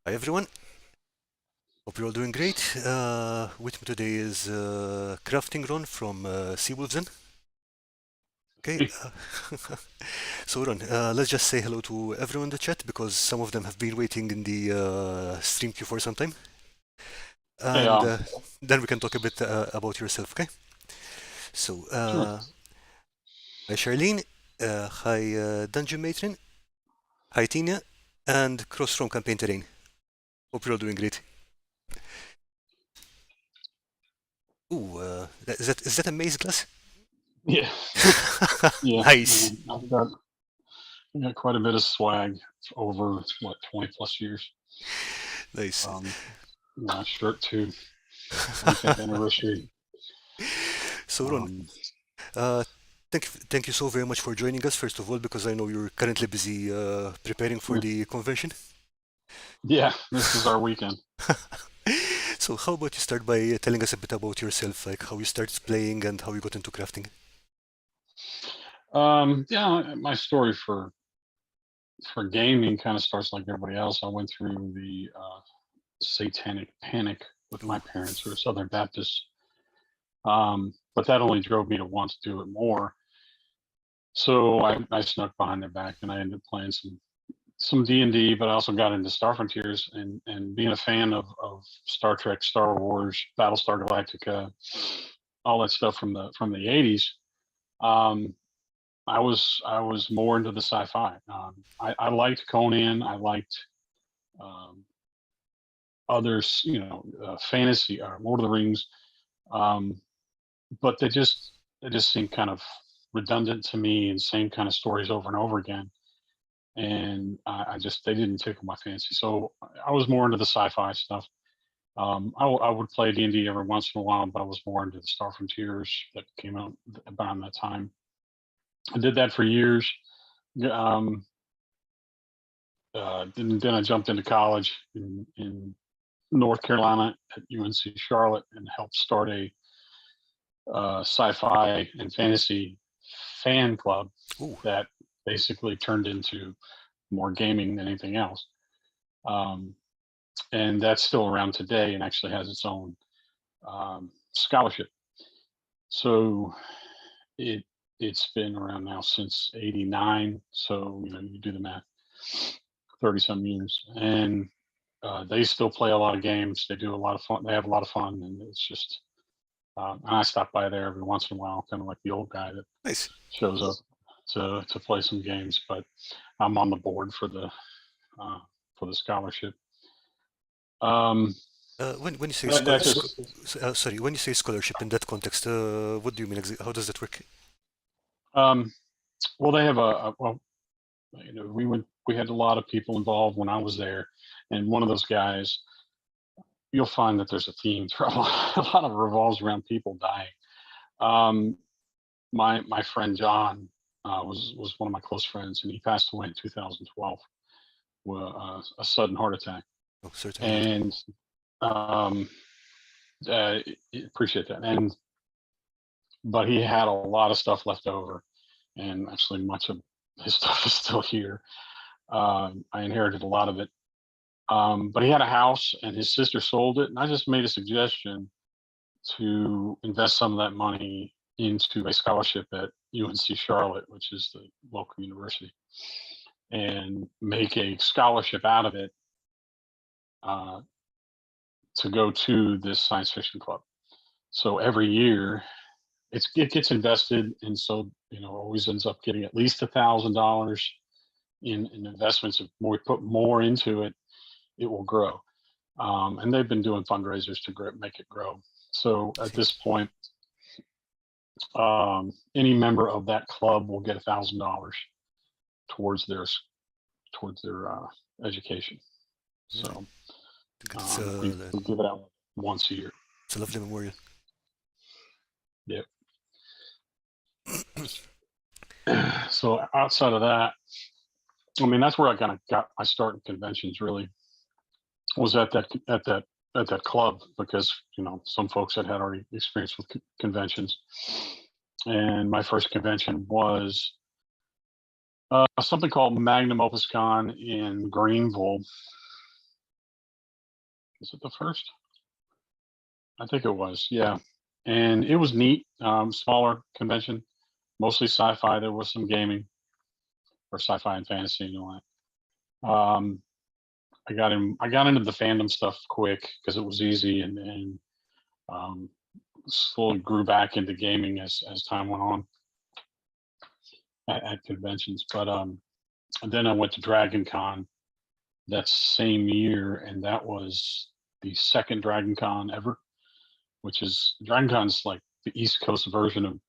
Hi everyone, hope you're all doing great. With me today is Crafting Ron from Seawolfzen. Okay, so Ron, let's just say hello to everyone in the chat because some of them have been waiting in the stream queue for some time. Hey, And then we can talk a bit about yourself, okay? So, sure. hi Charlene, hi Dungeon Matron, hi Tina, and Cross from Campaign Terrain. Hope you're all doing great. Ooh, is that a maze glass? Yeah, yeah. Nice, I've got quite a bit of swag over what 20 plus years. nice. Um, my shirt too, 25th anniversary. So Ron, Um, Uh, thank you so very much for joining us, first of all, because I know you're currently busy preparing for yeah, the convention. yeah, this is our weekend. So, how about you start by telling us a bit about yourself, like how you started playing and how you got into crafting? Yeah, my story for gaming kind of starts like everybody else. I went through the satanic panic with my Ooh, parents who are Southern Baptists, but that only drove me to want to do it more. So I snuck behind their back and I ended up playing some D&D, but I also got into Star Frontiers and being a fan of Star Trek, Star Wars, Battlestar Galactica, all that stuff from the 80s. Um, I was more into the sci-fi. I liked Conan. I liked um, others, fantasy, Lord of the Rings, um, but they just seemed kind of redundant to me and same kind of stories over and over again. And I just they didn't tickle my fancy. So I was more into the sci-fi stuff. I would play D&D every once in a while, but I was more into the Star Frontiers that came out around that time. I did that for years. Um, then I jumped into college in North Carolina at UNC Charlotte and helped start a sci-fi and fantasy fan club ooh, that basically turned into more gaming than anything else. Um, and that's still around today and actually has its own scholarship. So it it's been around now since '89. So you do the math, 30 some years, and they still play a lot of games. They do a lot of fun. They have a lot of fun, and it's just. And I stop by there every once in a while, kind of like the old guy that nice. shows up to play some games. But I'm on the board uh, for the scholarship. Um, When you say that's just sorry, when you say scholarship in that context, what do you mean? How does that work? um, well, they have well, we had a lot of people involved when I was there, and one of those guys, you'll find that there's a theme throughout a lot of revolves around people dying. Um, my friend John was one of my close friends, and he passed away in 2012 with a sudden heart attack. Oh, certainly. And um, appreciate that. And but he had a lot of stuff left over, and actually much of his stuff is still here. I inherited a lot of it. But he had a house, and his sister sold it, and I just made a suggestion to invest some of that money into a scholarship at UNC Charlotte, which is the local university, and make a scholarship out of it uh, to go to this science fiction club. So every year it gets invested, and so always ends up getting at least $1,000 in investments. If more we put more into it, it will grow. And they've been doing fundraisers to make it grow. So I at see. this point, any member of that club will get $1,000 towards their towards their education. Yeah, I So think it's we give it out once a year. it's a lovely memorial. Yeah. So outside of that, I mean, that's where I kind of got my start in conventions. Really, was at that club because some folks had already experience with conventions, and my first convention was something called Magnum Opus Con in Greenville, Was it the first? I think it was, yeah. And it was neat. Smaller convention, mostly sci-fi. There was some gaming or sci-fi and fantasy and all that. I got into the fandom stuff quick because it was easy, and um, slowly grew back into gaming as time went on at conventions. But and then I went to Dragon Con that same year, and that was the second Dragon Con ever, which is Dragon Con's like the East Coast version of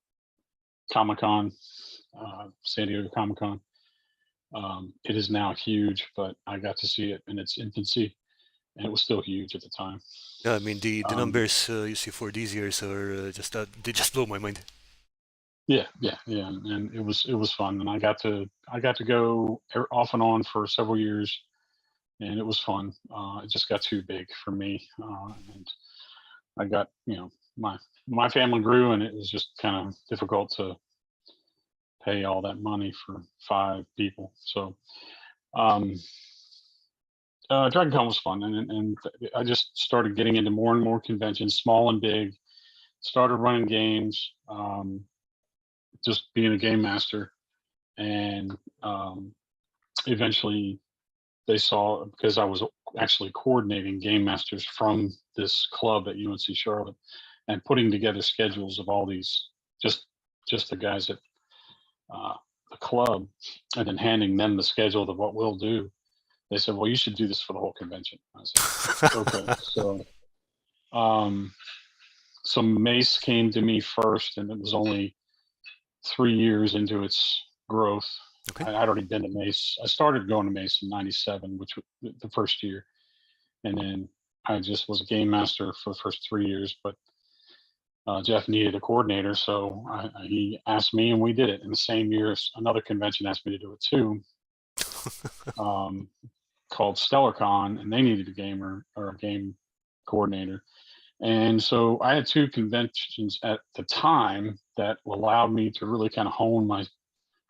Comic Con, San Diego Comic Con. It is now huge, but I got to see it in its infancy, and it was still huge at the time. Yeah, I mean the Um, numbers you see for these years are just they just blow my mind. yeah, and it was fun, and I got to go off and on for several years, and it was fun. It just got too big for me, and I got my family grew, and it was just kind of difficult to pay all that money for 5 people. So um, Dragon Con was fun, and I just started getting into more and more conventions, small and big. Started running games, just being a game master, and eventually they saw, because I was actually coordinating game masters from this club at UNC Charlotte and putting together schedules of all these just the guys at the club, and then handing them the schedule of what we'll do. They said, "Well, you should do this for the whole convention." I said, "Okay." Um, so Mace came to me first, and it was only 3 years into its growth. Okay. I'd already been to Mace. I started going to Mace in '97, which was the first year, and then I just was a game master for the first 3 years. But Jeff needed a coordinator, so he asked me, and we did it. In the same year, another convention asked me to do it too, called StellarCon, and they needed a gamer or a game coordinator. And so I had 2 conventions at the time that allowed me to really kind of hone my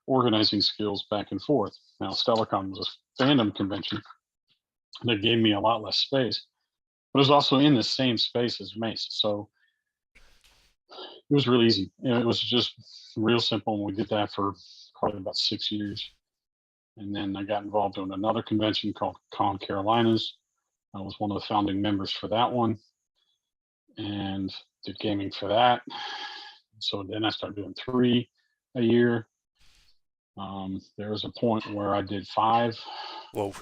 organizing skills back and forth. Now, StellarCon was a fandom convention that gave me a lot less space, but it was also in the same space as Mace. So it was really easy. It was just real simple. And we did that for probably about 6 years. And then I got involved in another convention called Con Carolinas. I was one of the founding members for that one and did gaming for that. So then I started doing 3 a year. There was a point where I did 5. Whoa.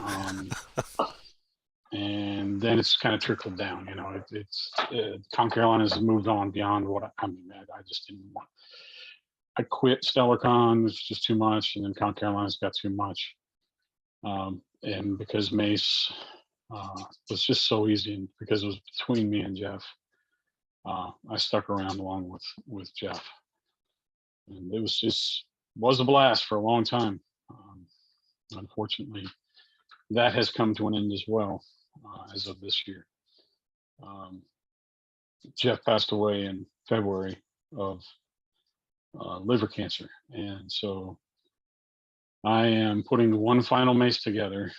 And then it's kind of trickled down. Con Carolinas has moved on beyond what I mean. I just didn't want. I quit StellarCon. It was just too much, and then Con Carolinas got too much. And because Mace was just so easy, and because it was between me and Jeff, I stuck around along with Jeff, and it was a blast for a long time. Unfortunately, that has come to an end as well as of this year. Jeff passed away in February of liver cancer, and so I am putting one final Mace together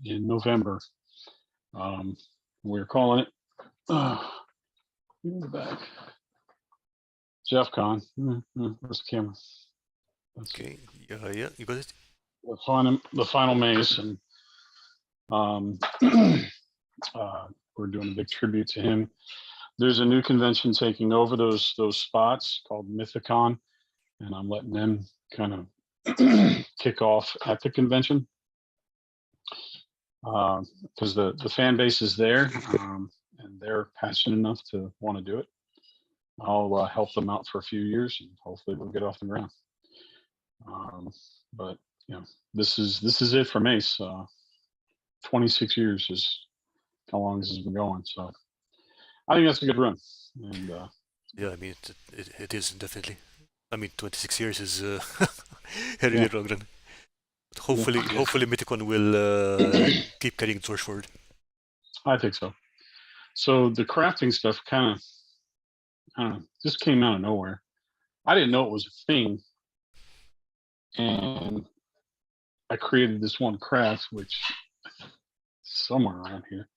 in November. We're calling it in the back. Jeff Con. Where's the camera? Okay. Yeah, you got it. The final Mace, and we're doing a big tribute to him. There's a new convention taking over those spots called Mythicon, and I'm letting them kind of kick off at the convention because the fan base is there, and they're passionate enough to want to do it. I'll help them out for a few years, and hopefully we'll get off the ground. But this is it for Mace. 26 years is how long this has been going. So I think that's a good run. And Yeah, I mean it is definitely. I mean 26 years is a really yeah, long run. But hopefully Mythicon will keep carrying the torch forward. I think so. So the crafting stuff kind of, I don't know, just came out of nowhere. I didn't know it was a thing, and I created this one craft, which somewhere around here.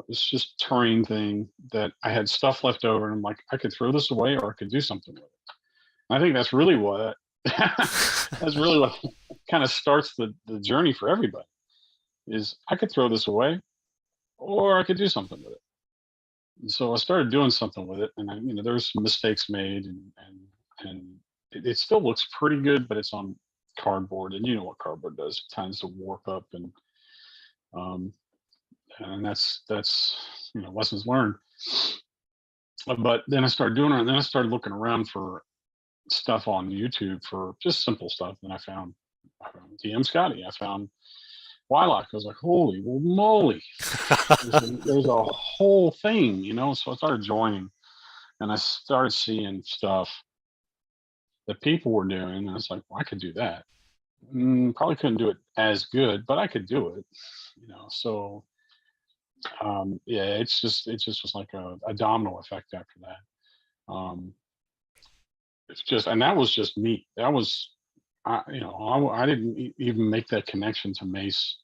it's just terrain thing that I had stuff left over, and I'm like, I could throw this away or I could do something with it. I think that's really what that's really what kind of starts the journey for everybody. Is I could throw this away or I could do something with it. And so I started doing something with it, and there was some mistakes made, and it still looks pretty good, but it's on cardboard, and you know what cardboard does? It tends to warp up, um, and that's lessons learned. But then I started doing it, and then I started looking around for stuff on YouTube for just simple stuff. And I found DM Scotty. I found Wylock. I was like, holy moly, there's a whole thing, So I started joining, and I started seeing stuff that people were doing, and I was like, well, I could do that. Probably couldn't do it as good, but I could do it. So yeah, it just was like a domino effect after that. It's just, and that was just me. That was, I didn't even make that connection to Mace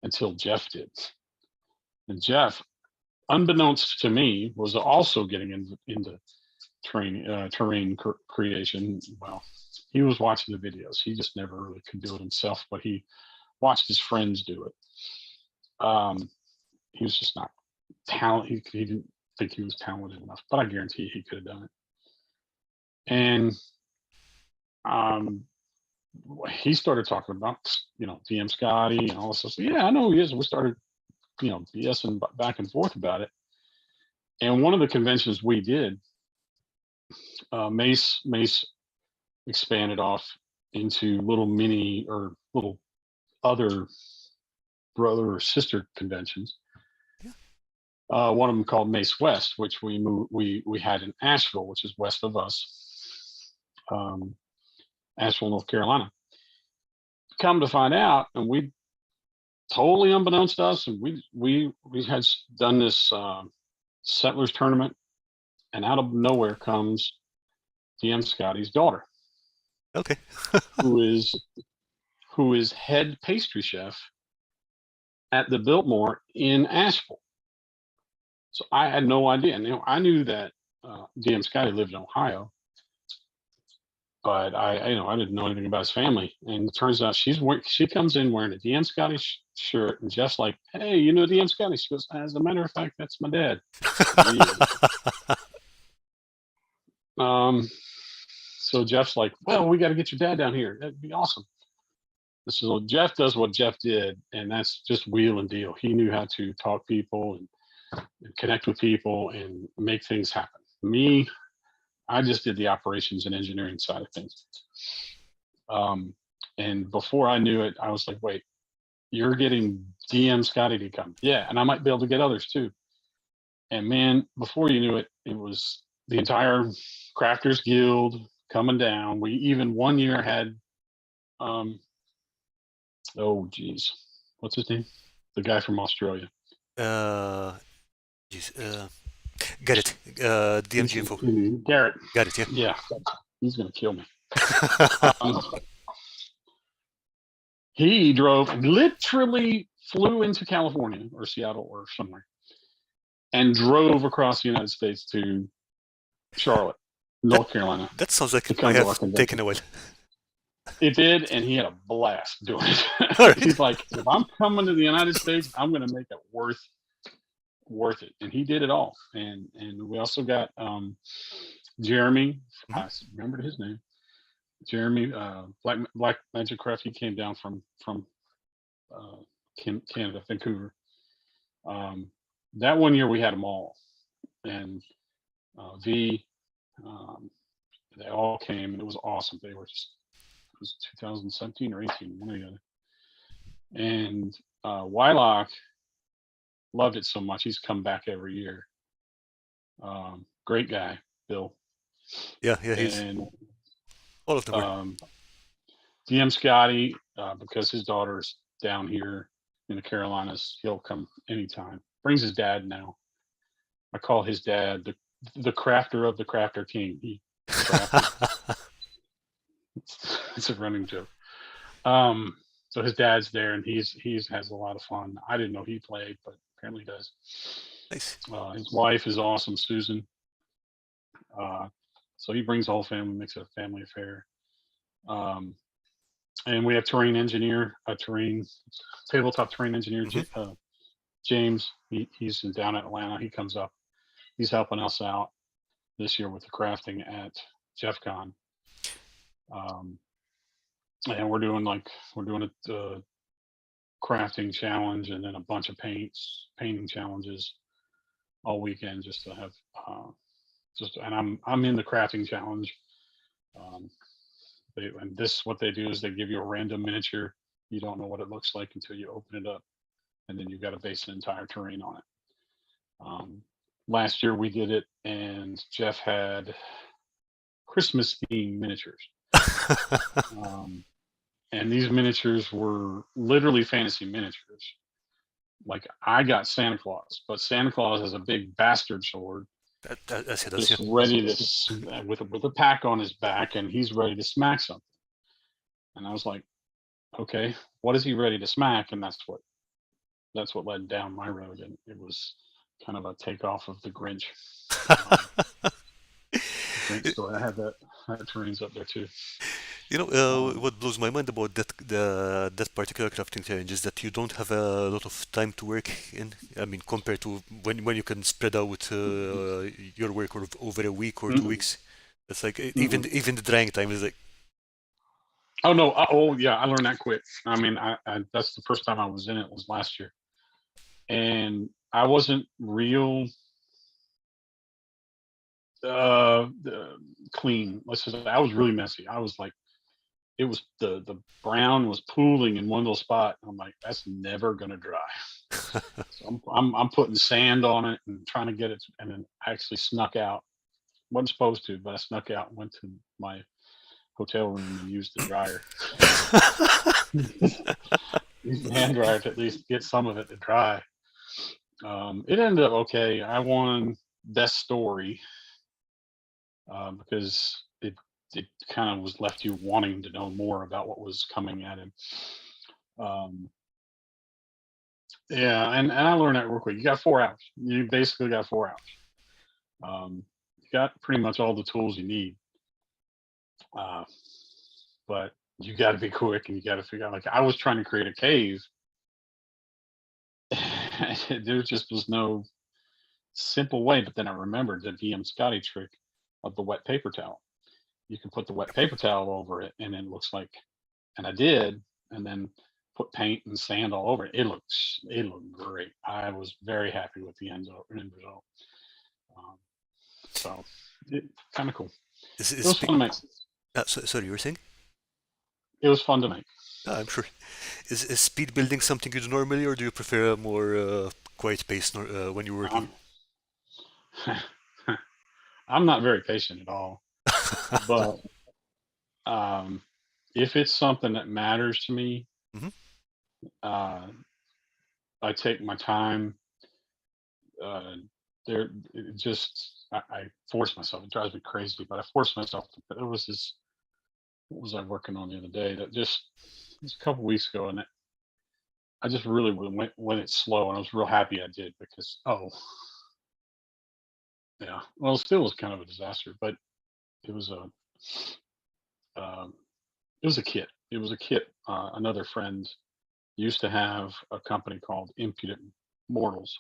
until Jeff did. And Jeff, unbeknownst to me, was also getting into terrain creation. Well, he was watching the videos. He just never really could do it himself, but he watched his friends do it. He was just not talented. He didn't think he was talented enough, but I guarantee he could have done it. And he started talking about, DM Scotty and all this stuff. So, yeah, I know he is. We started, BSing back and forth about it. And one of the conventions we did, Mace expanded off into little mini or little other brother or sister conventions. Yeah. One of them called Mace West, which we had in Asheville, which is west of us, Asheville, North Carolina. Come to find out, and we totally unbeknownst to us, and we had done this settlers tournament, and out of nowhere comes DM Scotty's daughter, Okay. who is head pastry chef at the Biltmore in Asheville. So I had no idea. And I knew that DM Scotty lived in Ohio, but I didn't know anything about his family. And it turns out she comes in wearing a DM Scotty shirt, and Jeff's like, "Hey, you know DM Scotty?" She goes, "As a matter of fact, that's my dad." So Jeff's like, "Well, we got to get your dad down here. That'd be awesome." So Jeff does what Jeff did, and that's just wheel and deal. He knew how to talk people and connect with people and make things happen. Me, I just did the operations and engineering side of things. And before I knew it, I was like, wait, you're getting DM Scotty to come. Yeah, and I might be able to get others too. And man, before you knew it, it was the entire Crafters Guild coming down. We even one year had, oh geez, what's his name? The guy from Australia. Geez, got it. DMG info. Garrett. Got it. Yeah. Yeah, he's gonna kill me. He literally flew into California or Seattle or somewhere, and drove across the United States to Charlotte, North Carolina. That sounds like to it come might to our have convention. taken a while. It did, and he had a blast doing it. All right. He's like, if I'm coming to the United States, I'm going to make it worth it. And he did it all. And we also got Jeremy. Mhm. I remembered his name. Jeremy, Black Magic Craft. He came down from Canada, Vancouver. That one year we had them all, and they all came, and it was awesome. They were just, it was 2017 or 18, one or the other. And Wylock loved it so much, he's come back every year. Great guy, Bill. Yeah, he's And all of them were. DM Scotty, because his daughter's down here in the Carolinas, he'll come anytime. Brings his dad now. I call his dad the crafter of the crafter king. It's a running joke. So his dad's there, and he's has a lot of fun. I didn't know he played, but Apparently does. Nice. His wife is awesome, Susan. Uh, so he brings the whole family, makes it a family affair. Um, and we have tabletop terrain engineer, Hmm. James. He's down in Atlanta. He comes up. He's helping us out this year with the crafting at Jeff Con. And we're doing a crafting challenge and then a bunch of painting challenges all weekend just to have and I'm in the crafting challenge. Um, and this what they do is they give you a random miniature. You don't know what it looks like until you open it up, and then you've got to base the entire terrain on it. Um, Last year we did it, and Jeff had Christmas themed miniatures. Um, and these miniatures were literally fantasy miniatures. Like I got Santa Claus, but Santa Claus has a big bastard sword, As he does, yeah. just ready to with a pack on his back, and he's ready to smack something. And I was like, okay, what is he ready to smack? And that's what led down my road, and it was kind of a takeoff of the Grinch. Grinch story. I have that terrain's up there too. Um, What blows my mind about that particular crafting challenge is that you don't have a lot of time to work in. I mean, compared to when you can spread out your work over a week or 2 weeks. It's like even the drying time is like, Oh no! Oh yeah, I learned that quick. I mean, I that's the first time I was in it was last year, and I wasn't real uh, clean. Let's just say I was really messy. I was like, it was the brown was pooling in one little spot. I'm like, that's never gonna dry. So I'm putting sand on it and trying to get it, and then I actually snuck out. Wasn't supposed to, but I snuck out and went to my hotel room and used the dryer. Used the hand dryer to at least get some of it to dry. It ended up okay. I won best story because it kind of was left you wanting to know more about what was coming at him. Um, yeah, and I learned that real quick. You got 4 hours. You basically got 4 hours. You got pretty much all the tools you need, uh, but you got to be quick and you got to figure out. Like I was trying to create a cave, there just was no simple way. But then I remembered the VM Scotty trick of the wet paper towel. You can put the wet paper towel over it, and it looks like, and I did, and then put paint and sand all over it. It looked great. I was very happy with the end result. Um, so it kind of cool. It is was fun to make. sorry, you were saying? It was fun to make. I'm sure. Is speed building something you do normally, or do you prefer a more quiet pace when you're working? Um, I'm not very patient at all, but um, if it's something that matters to me, Hmm. uh, I take my time. Uh, I force myself. It drives me crazy, but I force myself to. It was this. What was I working on the other day? That just it was a couple weeks ago, and I just really went it slow, and I was real happy I did because yeah, well, it still was kind of a disaster, but it was a um, it was a kit. It was a kit. Another friend used to have a company called Impudent Mortals,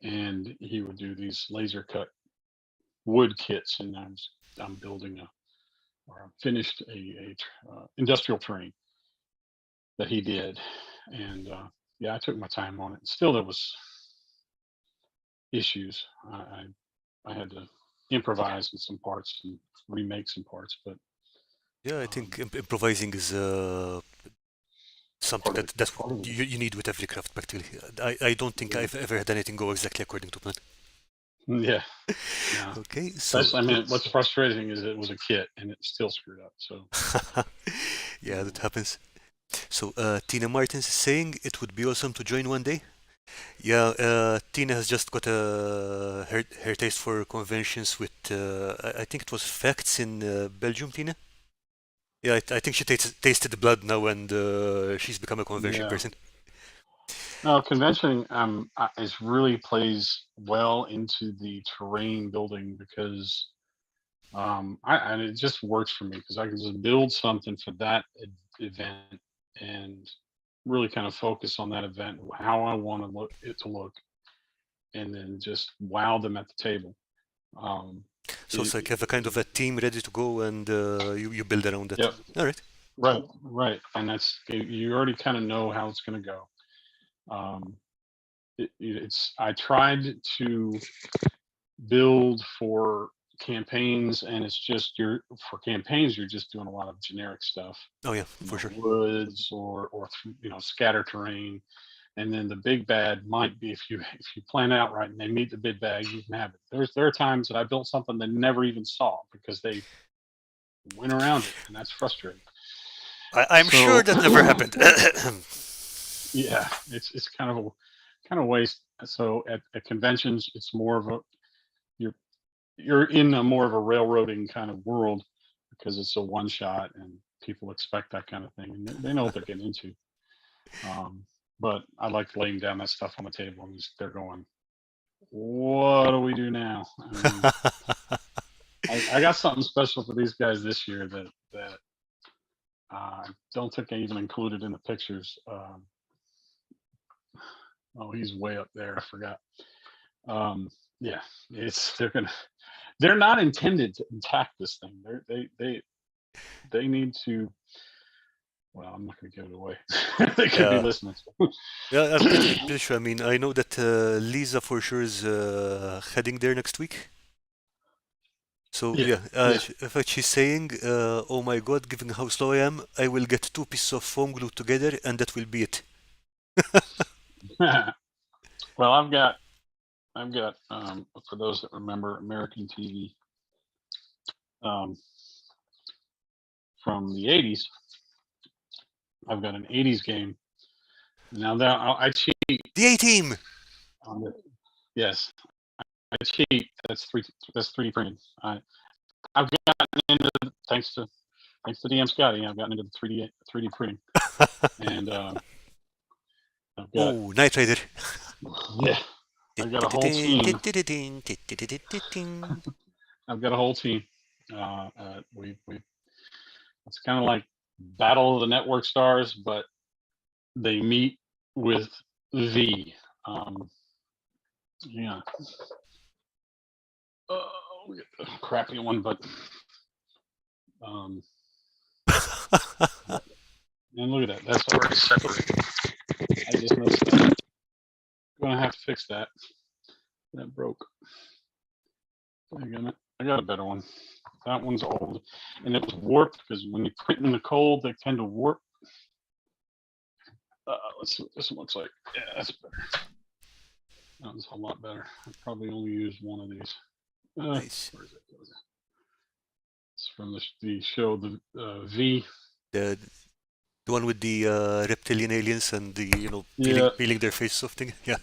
and he would do these laser cut wood kits, and I'm building or I finished a industrial terrain that he did, and yeah, I took my time on it. Still, there was issues. I had to improvise in some parts and remake some parts, but Yeah, I um, think improvising is something part of that part of you need with every craft practically. I don't think it. I've ever had anything go exactly according to plan. Yeah, yeah. Okay, so Especially, I mean, what's frustrating is it was a kit and it's still screwed up. So, yeah, that happens. So Tina Martins is saying it would be awesome to join one day. Yeah, Tina has just got her taste for conventions with I think it was Facts in Belgium. Tina. Yeah, I think she tasted the blood now, and she's become a convention yeah, person. No, convention is really plays well into the terrain building because and it just works for me because I can just build something for that event and really kind of focus on that event, how I want to look it to look, and then just wow them at the table. Um, So it's it, like have a kind of a team ready to go, and you build around it. yep, All right. right, right, and you already kind of know how it's going to go. Um, it's I tried to build for campaigns, and it's just for campaigns you're just doing a lot of generic stuff, Oh yeah, for sure. woods or scatter terrain. And then the big bad might be if you plan out right and they meet the big bad, you can have it. There are times that I built something they never even saw because they went around it, and that's frustrating. I'm sure So that never happened. yeah, it's kind of waste. So at conventions, it's more of a you're you're in a more of a railroading kind of world because it's a one shot and people expect that kind of thing, and they know what they're getting into. Um, but I like laying down that stuff on the table, and they're going, "What do we do now?" I mean, I got something special for these guys this year that I don't think I even included in the pictures. Oh, he's way up there. I forgot. Um, yeah, it's they're not intended to attack this thing. They need to. Well, I'm not going to give it away. They could be Yeah, listening. yeah, I'm pretty sure. I mean, I know that Lisa for sure is heading there next week. So Yeah, yeah, yeah. in fact, she's saying, "Oh my God, given how slow I am, I will get two pieces of foam glued together, and that will be it." Well, I've got for those that remember American TV um, from the '80s. I've got an '80s game. Now that I cheat The A team. on it. Yes, I cheat. That's 3D printing. I've gotten into thanks to DM Scotty. I've gotten into the 3D printing, and I've got Oh, Knight Rider. yeah, I've got a whole team. I've got a whole team. We it's kind of like Battle of the Network Stars, but they meet with V. Um, yeah, crappy one, but um, and look at that. That's already separated. I just noticed that. I'm gonna have to fix that. That broke. I got a better one. That one's old, and it was warped because when you print in the cold, they tend to warp. Let's see what this one looks like. Yeah, that's better. That was a lot better. I probably only used one of these. Nice. Where is it? It's from the show the V. The the one with the reptilian aliens and the Yeah, peeling their faces off thing. Yeah.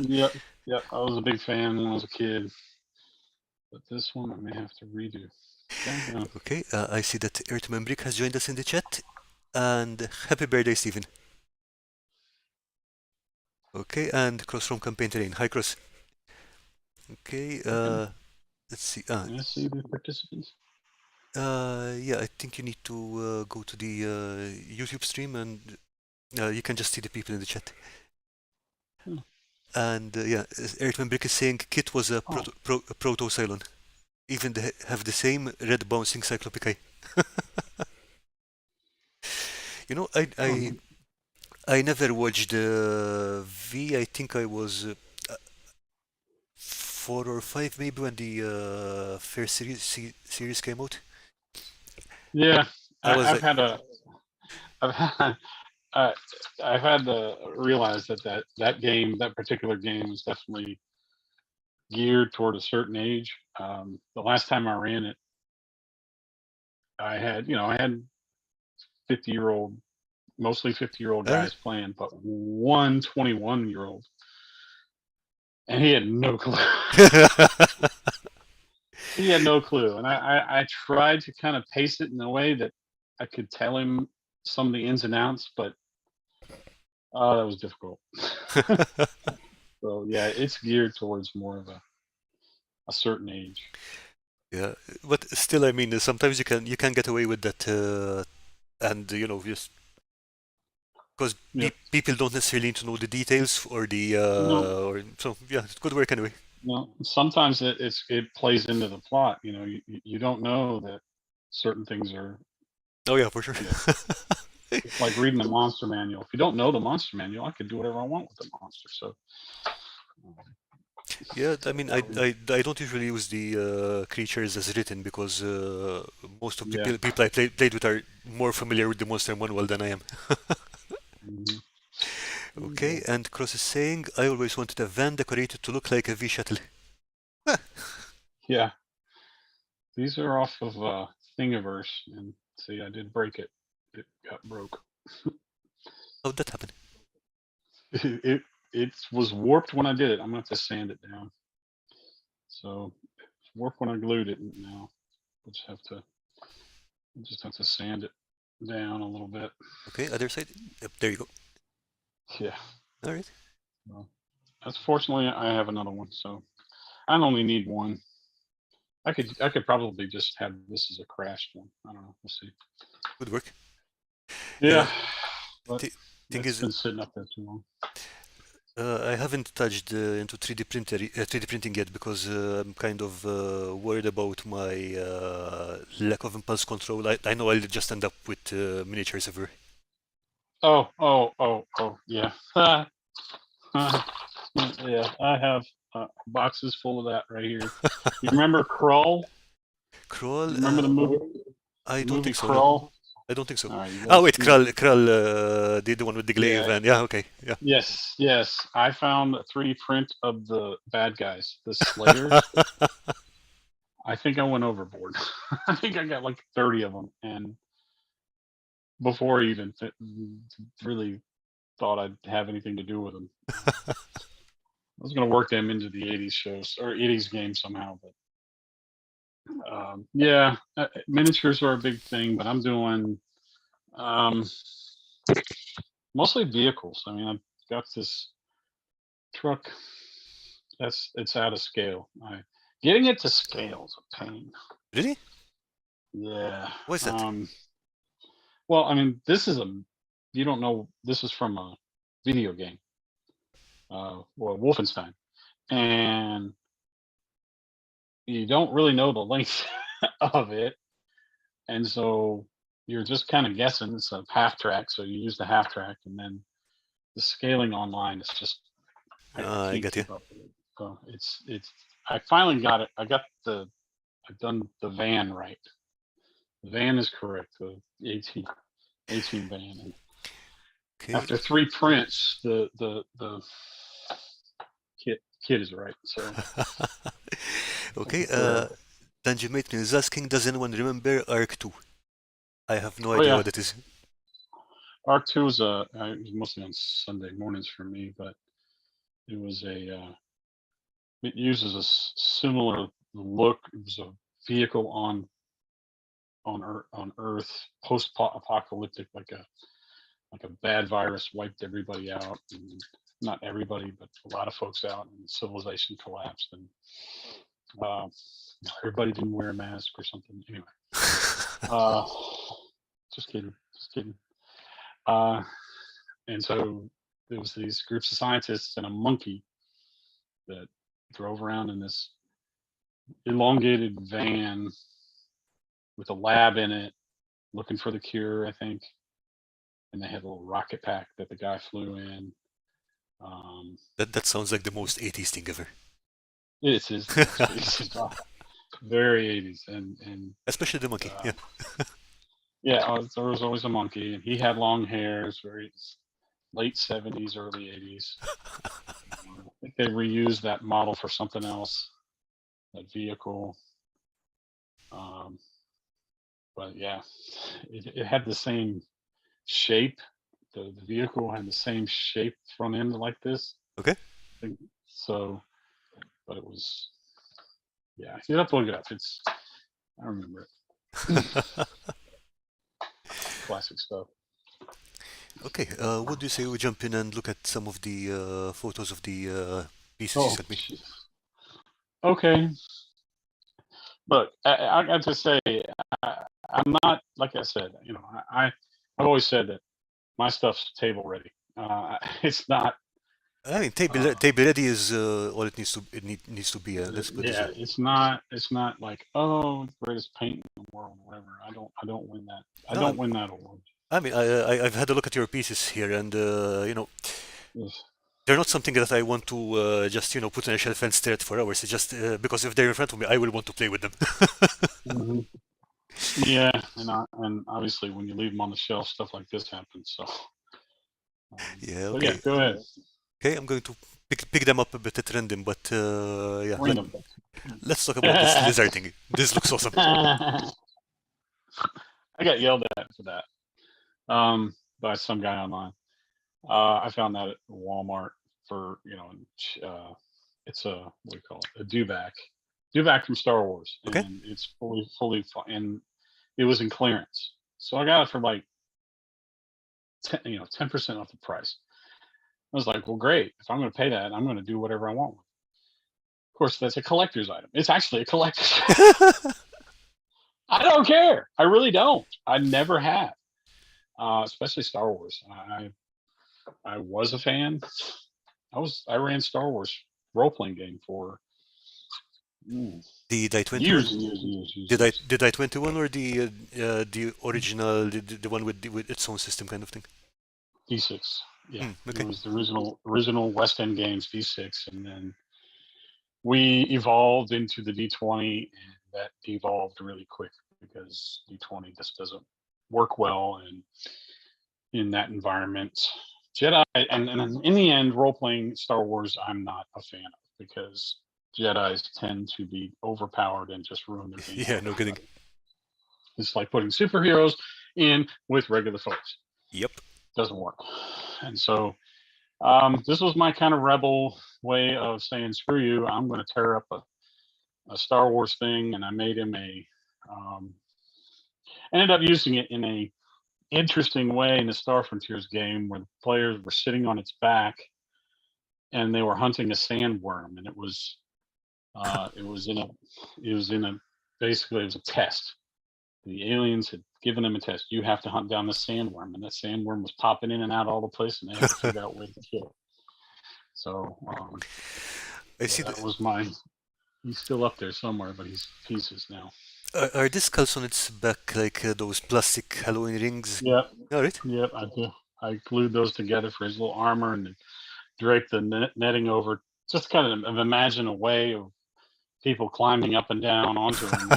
yeah, yeah. I was a big fan when I was a kid, but this one I may have to redo. Okay, Okay. I see that Earthman Brick has joined us in the chat, and happy birthday, Stephen. Okay, and Cross from Campaign Terrain. Hi, Cross. Okay. okay. Let's see. Can I see the participants? Yeah, I think you need to go to the YouTube stream, and you can just see the people in the chat. Oh, And yeah, Earthman Brick is saying Kit was a oh, proto Cylon. Even they have the same red bouncing cyclopic eye. You know, I oh, I no. I never watched V. I think I was 4 or 5 maybe when the first series came out. Yeah. I was I've like, had I've had, uh, I've had to realize that game, that particular game, is definitely geared toward a certain age. The last time I ran it, I had 50-year-old, mostly 50-year-old all right. guys playing, but one 21-year-old, and he had no clue. He had no clue, and I tried to kind of pace it in a way that I could tell him some of the ins and outs, but That was difficult. So yeah, it's geared towards more of a certain age. Yeah, but still, I mean, sometimes you can get away with that, and just because Yep. people don't necessarily need to know the details or the No, or so yeah, it's good work anyway. no. Sometimes it plays into the plot. You don't know that certain things are. Oh yeah, for sure. You know, it's like reading the monster manual. If you don't know the monster manual, I could do whatever I want with the monster. So Yeah, I mean, I, um, I, I don't usually use the creatures as written because most of the yeah. people I played with are more familiar with the monster manual than I am. Mhm. Yeah. Okay, and Cross is saying, I always wanted a van decorated to look like a V shuttle. Huh, Yeah. These are off of Thingiverse, and see, I did break it. It got broke. how'd that happen? it it was warped when I did it. I'm gonna have to sand it down. So it's warped when I glued it. Now we'll just have to sand it down a little bit. Okay, other side. Yep, there you go. Yeah. All right. Well, that's fortunately I have another one, so I only need one. I could probably just have this as a crashed one. I don't know. We'll see. Good work. Yeah, Yeah, but th thing it's is, been sitting up there too long. I haven't touched into 3D printing yet because I'm kind of worried about my lack of impulse control. I know I'll just end up with miniatures everywhere. Oh, yeah. Yeah, I have boxes full of that right here. You remember Krull? Crawl? You remember the movie? I The don't movie think so. No, Krull? I don't think so. All right, you Oh guys. wait, Kral, the one with the glaive Yeah. and yeah, okay, yeah. Yes. I found a 3D print of the bad guys, the Slayers. I think I went overboard. I think I got like 30 of them, and before I even really thought I'd have anything to do with them, I was going to work them into the '80s shows or '80s games somehow. But yeah, miniatures are a big thing, but I'm doing um, mostly vehicles. I mean, I've got this truck it's out of scale. Getting it to scale is a pain. Really? Yeah. What is that? Well, I mean, you don't know, this is from a video game, well, Wolfenstein, and you don't really know the length of it, and so you're just kind of guessing. It's a half track, so you use the half track, and then the scaling online is just I I can't get you. keep up with it. So it's I finally got it. I've done the van right. The van is correct. The 18 van. And Okay. after three prints, the kit is right. So Okay. uh, Dungeon Matron is asking, does anyone remember Arc 2? I have no oh idea yeah, what it is. Arc Two is it was mostly on Sunday mornings for me, but it was it uses a similar look. It was a vehicle on Earth, post apocalyptic, like a bad virus wiped everybody out, and not everybody, but a lot of folks out, and civilization collapsed, and uh, everybody didn't wear a mask or something. Anyway, uh, just kidding. Uh, and so there was these groups of scientists and a monkey that drove around in this elongated van with a lab in it, looking for the cure, I think. And they had a little rocket pack that the guy flew in. Um, That sounds like the most 80s thing ever. This is the most very 80s, and Especially the monkey. uh, Yeah. yeah, there was always a monkey, and he had long hair. It's very late 70s, early 80s. I think they reused that model for something else, that vehicle. Um, but yeah, it had the same shape. The vehicle had the same shape front end like this. Okay. I think so, but it was yeah. You have to look it up. I remember it. Classic stuff. Okay, what do you say we jump in and look at some of the photos of the pieces you Oh, sent me? jeez. Okay. Look, I got to say, I'm not like I said. I've always said that my stuff's table ready. It's not. I mean, Uh, table ready is all it needs to be. Let's put it this yeah, way. it's not. It's not like, oh, greatest paint in the world, whatever. I don't win that. I No, don't win that award. I mean, I've had a look at your pieces here, and Yes. they're not something that I want to just put on a shelf and stare at for hours. It's just because if they're in front of me, I will want to play with them. Hmm. Yeah, and obviously when you leave them on the shelf, stuff like this happens. So, Yeah, but yeah, okay. go ahead. Okay, I'm going to pick them up a bit at random, but yeah, Random. let's talk about this lizard thing. This looks awesome. I got yelled at for that by some guy online. I found that at Walmart for it's a what do you call it? A dewback from Star Wars, Okay. and it's and it was in clearance, so I got it for like 10% off the price. I was like, well, great. If I'm going to pay that, I'm going to do whatever I want. Of course, that's a collector's item. It's actually a collector's. I don't care. I really don't. I never have, especially Star Wars. I was a fan. I ran Star Wars role playing game for mm, The Die 21? years and years and years, years, Did I years. did I 21 or the original the one with its own system kind of thing? D6. Yeah, it Okay. was the original West End games D6, and then we evolved into the D20, and that evolved really quick because D20 just doesn't work well and in that environment. Jedi, and in the end, role playing Star Wars, I'm not a fan of because Jedi's tend to be overpowered and just ruin their game Yeah, for no kidding. everybody. It's like putting superheroes in with regular folks. Yep. Doesn't work. And so this was my kind of rebel way of saying, screw you, I'm going to tear up a Star Wars thing. And I made him um, ended up using it in a interesting way in the Star Frontiers game where the players were sitting on its back and they were hunting a sandworm, and it was in a it was in a basically it was a test. The aliens had given them a test. You have to hunt down the sandworm, and that sandworm was popping in and out all the place, and they had to figure out ways to kill it. So I yeah, see. that was my. He's still up there somewhere, but he's pieces now. Are these skulls on its back like those plastic Halloween rings? Yep, All right. yep. I do. I glued those together for his little armor and draped the netting over. Just kind of imagine a way of people climbing up and down onto him.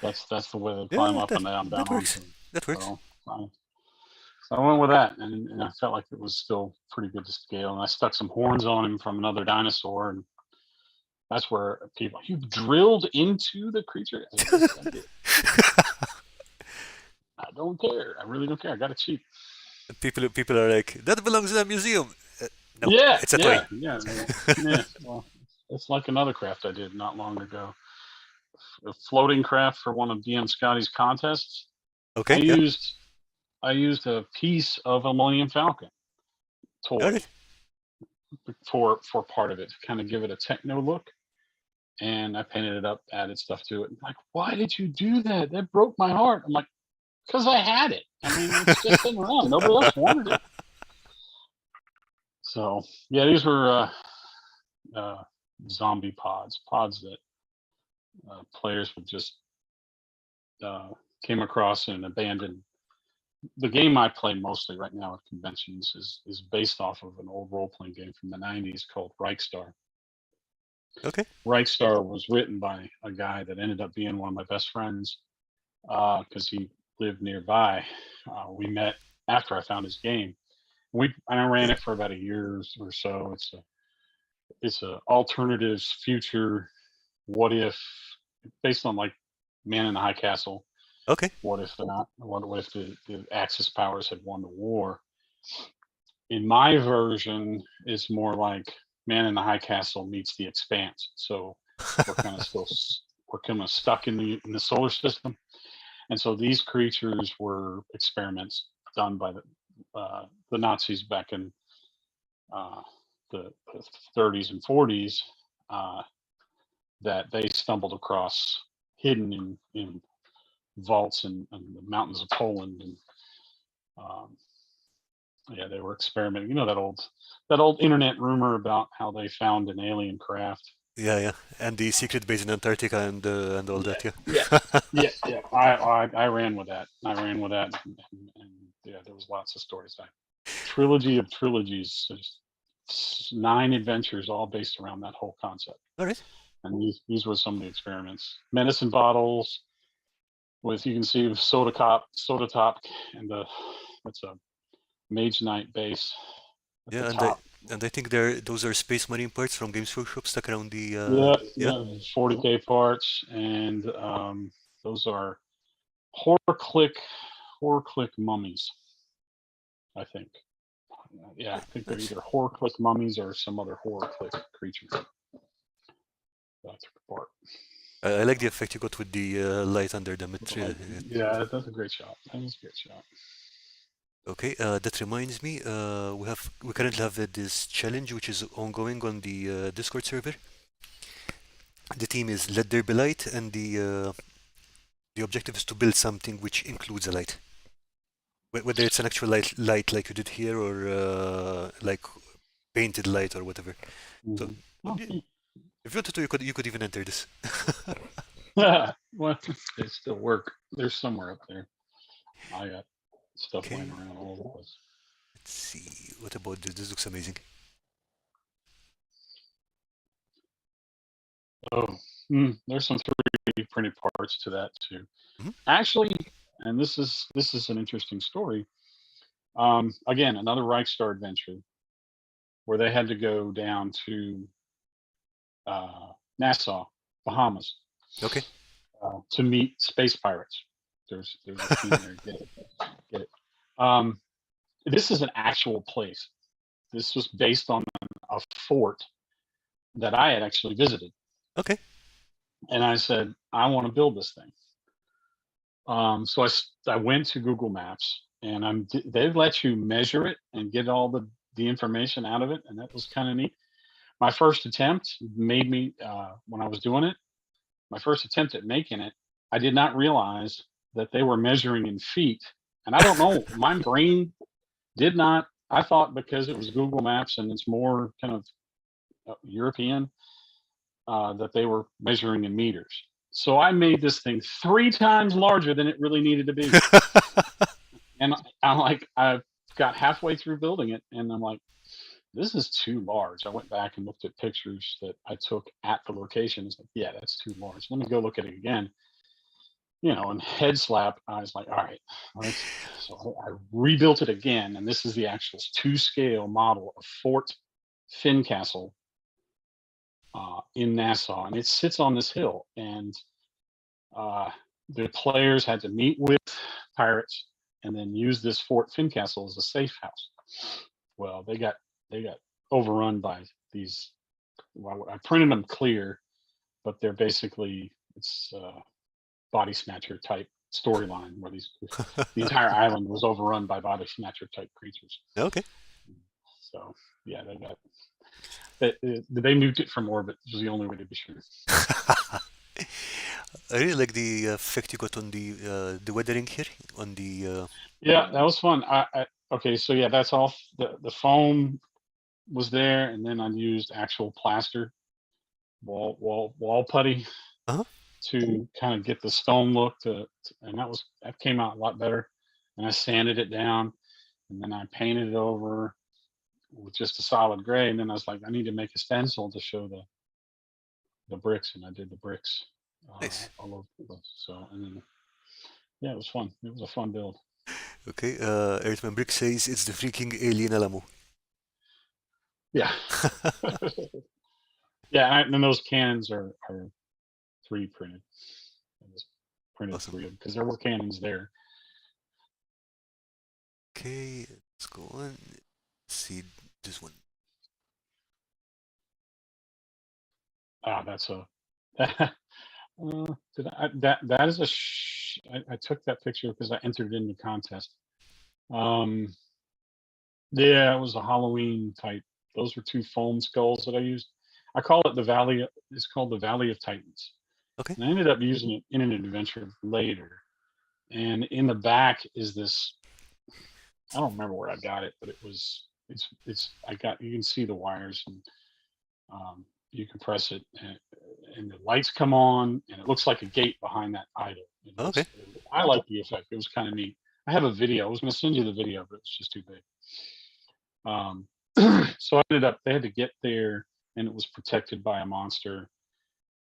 That's the way they climb Yeah, up and down that works. onto him. That works. So I went with that, and I felt like it was still pretty good to scale. And I stuck some horns on him from another dinosaur, and that's where people you drilled into the creature. Yes, I did. I don't care. I really don't care. I got it cheap. People are like, that belongs in a museum. No, Yeah, it's a toy. yeah. Well, it's like another craft I did not long ago. A floating craft for one of DM Scotty's contests. I Okay, yeah. used I used a piece of a Millennium Falcon All toy right. for part of it to kind of give it a techno look. And I painted it up, added stuff to it. I'm like, why did you do that? That broke my heart. I'm like, because I had it. I mean, it's just sitting around. Nobody else wanted it. So yeah, these were uh, zombie pods that players would just uh, came across and abandoned. The game I play mostly right now at conventions is based off of an old role playing game from the '90s called Reichstar. Okay. Reichstar was written by a guy that ended up being one of my best friends because he lived nearby. We met after I found his game. I ran it for about a year or so. It's a alternative future. What if based on like Man in the High Castle? Okay. What if they're not? What if the Axis powers had won the war? In my version, it's more like Man in the High Castle meets the Expanse. So we're kind of still we're kind of stuck in the solar system, and so these creatures were experiments done by the Nazis back in the 30s and 40s, that they stumbled across hidden in vaults in the mountains of Poland, and um, yeah, they were experimenting. You know that old internet rumor about how they found an alien craft. Yeah, yeah. And the secret base in Antarctica and all Yeah, that, yeah. yeah, yeah, yeah. I ran with that. I ran with that, and yeah, there was lots of stories. Trilogy of trilogies, there's 9 adventures, all based around that whole concept. All right. And these were some of the experiments. Medicine bottles with, you can see soda top, and that's a Mage Knight base at the Yeah, top. and I think those are Space Marine parts from Games Workshop stuck around the Yeah, yeah. yeah, 40K parts, and those are horror click mummies, I think. Yeah, I think they're Nice. either horror click mummies or some other horror click creature. That's part. I like the effect you got with the light under them. Yeah, that's a great shot. That was a great shot. Okay, that reminds me, we currently have this challenge which is ongoing on the Discord server. The team is Let There Be Light, and the objective is to build something which includes a light. Whether it's an actual light like you did here, or like painted light or whatever. So, Okay. if you wanted to, you could even enter this. Well, they still work. They're somewhere up there. I got stuff laying Okay, around all over the place. let's see. What about this? This looks amazing. Oh, there's some 3D printed parts to that too. Mhm. Actually, and this is an interesting story. Again, another Reichstar adventure where they had to go down to Nassau, Bahamas, Okay. to meet space pirates. There's a scene there. Get it? Get it? Um, this is an actual place. This was based on a fort that I had actually visited, Okay. and I said, I want to build this thing. So I went to Google Maps, and they let you measure it and get all the information out of it, and that was kind of neat. My first attempt made me, when I was doing it, my first attempt at making it, I did not realize that they were measuring in feet, and I don't know, my brain did not. I thought because it was Google Maps and it's more kind of European, that they were measuring in meters. So I made this thing 3 times larger than it really needed to be. And I'm like, I got halfway through building it, and I'm like, this is too large. I went back and looked at pictures that I took at the location. It's like, yeah, that's too large. Let me go look at it again. And head slap. I was like, all right, so I rebuilt it again, and this is the actual 2-scale model of Fort Fincastle in Nassau, and it sits on this hill. And uh, the players had to meet with pirates and then use this Fort Fincastle as a safe house. Well, they got overrun by these. Well, I printed them clear, but they're basically, it's body snatcher type storyline where the entire island was overrun by body snatcher type creatures. Okay. So yeah, they moved it from orbit. It was the only way to be sure. I really like the effect you got on the weathering here on the Yeah, that was fun. Okay, so yeah, that's all. The foam was there, and then I used actual plaster, wall putty, uh-huh. to kind of get the stone look and that came out a lot better. And I sanded it down, and then I painted it over with just a solid gray. And then I was like, I need to make a stencil to show the bricks, and I did the bricks Nice. all over the place. So, and then yeah, it was fun. It was a fun build. Okay. Earthman Brick says it's the freaking alien Alamo. Yeah, yeah. And then those cannons are 3D printed. I just printed Awesome. 3 of them because there were cannons there. Okay, let's go on. Let's see this one. That's a. That is I took that picture because I entered it in the contest. Yeah, it was a Halloween type. Those were two foam skulls that I used. I call it the Valley. It's called the Valley of Titans. Okay. And I ended up using it in an adventure later. And in the back is this. I don't remember where I got it, but it was. It's. I got. You can see the wires, and you can press it, and the lights come on, and it looks like a gate behind that idol. It Okay. looks. I like the effect. It was kind of neat. I have a video. I was going to send you the video, but it's just too big. So I ended up. They had to get there, and it was protected by a monster,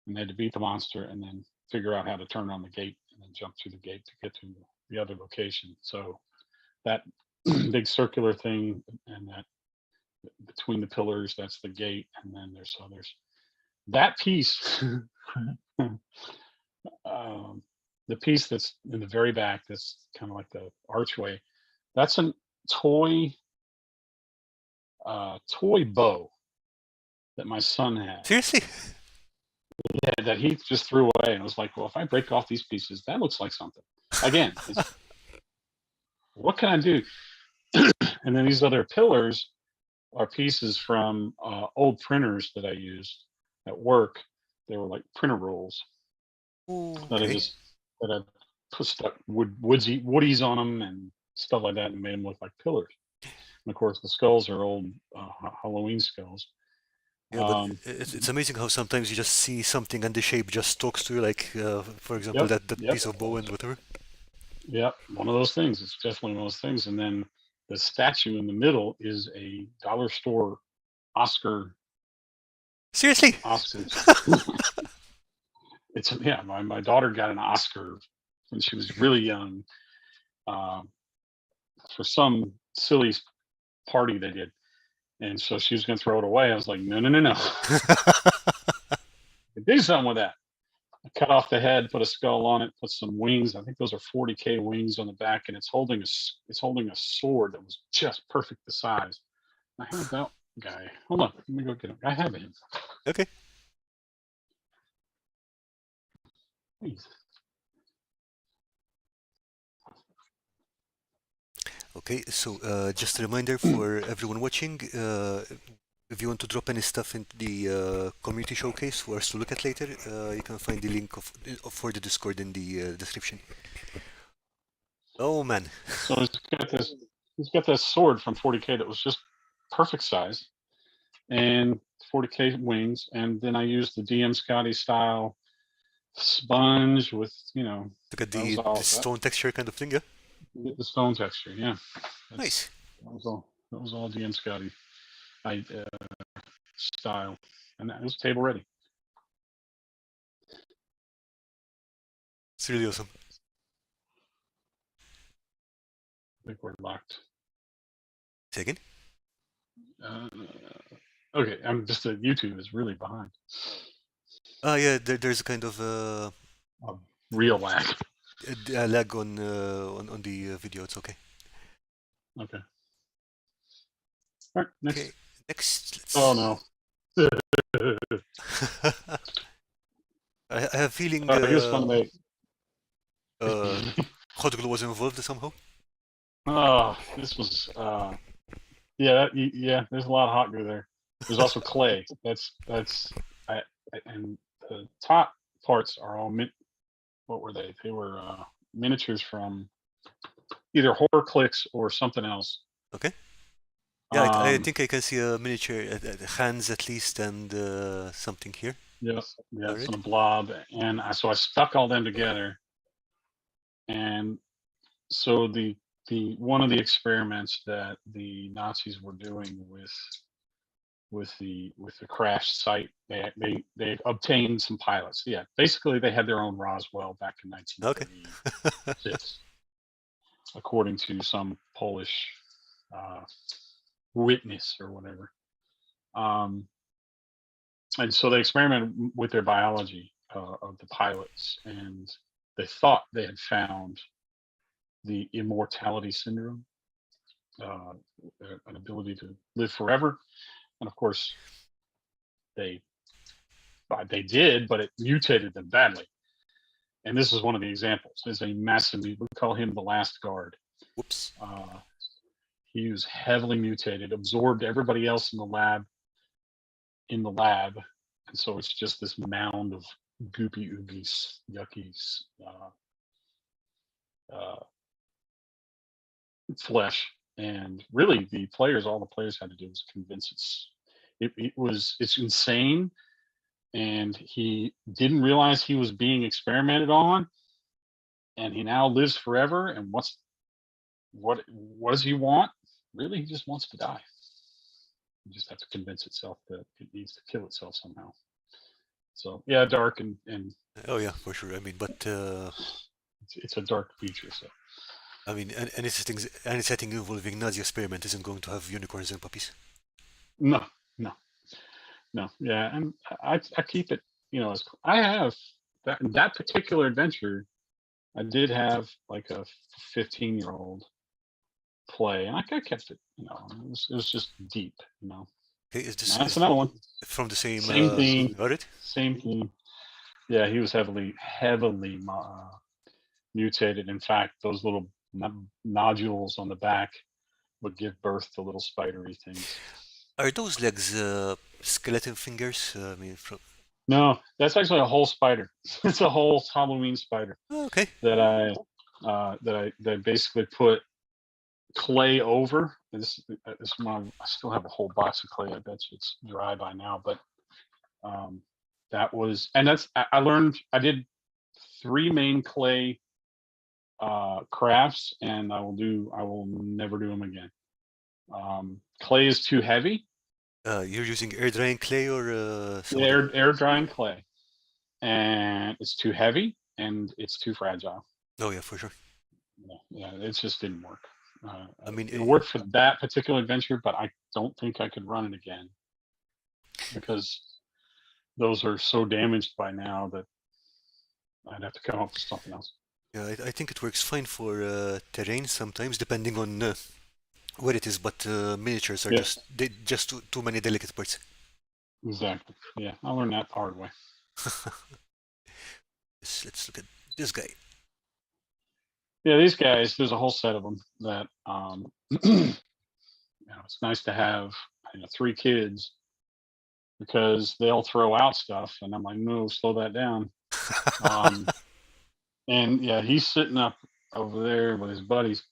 and they had to beat the monster, and then figure out how to turn on the gate, and then jump through the gate to get to the other location. So that big circular thing, and that between the pillars, that's the gate, and then there's others. That piece, the piece that's in the very back, that's kind of like the archway. That's a toy toy bow that my son had. Seriously? Yeah, that he just threw away, and I was like, well, if I break off these pieces, that looks like something. Again, what can I do? And then these other pillars are pieces from old printers that I used at work. They were like printer rolls that I Okay. just that I put stuck woodies on them and stuff like that, and made them look like pillars. And of course, the skulls are old Halloween skulls. Yeah, but it's amazing how sometimes you just see something and the shape just talks to you, like for example Yep, that yep, piece of bow and whatever. yep. One of those things. It's definitely one of those things. And then the statue in the middle is a dollar store Oscar. Seriously? Oscars. It's yeah. My daughter got an Oscar when she was really young um, for some silly party they did, and so she was going to throw it away. I was like, no, no, no, no. Do something with that. I cut off the head, put a skull on it, put some wings. I think those are 40K wings on the back, and it's holding a sword that was just perfect the size. I have that guy. Hold on, let me go get him. I have him. Okay. Please. Okay, so just a reminder for everyone watching, if you want to drop any stuff into the community showcase for us to look at later, you can find the link for the Discord in the description. Oh man. So he's got this sword from 40K that was just perfect size, and 40K wings, and then I used the DM Scotty style sponge with Look at that was the all that, stone texture kind of thing, yeah? get the stone texture. Yeah, Nice. that was all DM Scotty I style, and that was table ready. It's really awesome. I think we're locked. Say again? Okay, I'm just YouTube is really behind. Yeah, there's a kind of Real lag. a lag on the video. It's okay. Okay. All right, next. Okay, next. Let's... Oh no. I have a feeling He was fun to make. hot glue was involved somehow. Oh, this was yeah, there's a lot of hot glue there. There's also clay. And the top parts are all what were they? They were miniatures from either Horror Clicks or something else. Okay. Yeah, I think I can see a miniature hands at least and something here. Yes, yeah, it's Alright. on a blob, and so I stuck all them together, and so the one of the experiments that the Nazis were doing with the crash site, they obtained some pilots. Yeah, basically they had their own Roswell back in Okay. 1936, according to some Polish witness or whatever. And so they experimented with their biology of the pilots, and they thought they had found the immortality syndrome, an ability to live forever. And of course, they did, but it mutated them badly. And this is one of the examples. Is a massive. We call him the last guard. Whoops. he was heavily mutated, absorbed everybody else in the lab, and so it's just this mound of goopy, oogie, yucky uh, flesh. And really, all the players had to do was convince it's insane. And he didn't realize he was being experimented on, and he now lives forever. And what does he want? Really, he just wants to die. You just have to convince itself that it needs to kill itself somehow. So yeah, dark and Oh yeah, for sure. I mean, but it's a dark feature. So I mean, any setting involving Nazi experiment isn't going to have unicorns and puppies. no, no, no. Yeah, and I keep it. As I have that particular adventure, I did have like a 15-year-old play, and I kept it. It was just deep. Okay, That's is another one. from the same Same theme. alright? Same theme. Yeah, he was heavily mutated. In fact, those little nodules on the back would give birth to little spidery things. Are those legs skeleton fingers? I mean, from No, that's actually a whole spider. It's a whole Halloween spider oh, okay. that I basically put clay over. I still have a whole box of clay. I bet you it's dry by now, but I learned. I did 3 main clay crafts, and I will never do them again. Clay is too heavy. You're using air drying clay or some other? Air drying clay, and it's too heavy and it's too fragile. Oh yeah, for sure. Yeah, it just didn't work. I mean, It worked for that particular adventure, but I don't think I could run it again because those are so damaged by now that I'd have to come up with something else. yeah, I think it works fine for terrain sometimes, depending on where it is. But miniatures are Yeah, just too many delicate parts. exactly. Yeah, I learned that the hard way. Let's look at this guy. Yeah, these guys. There's a whole set of them that it's nice to have 3 kids because they'll throw out stuff, and I'm like, no, slow that down. And yeah, he's sitting up over there with his buddies.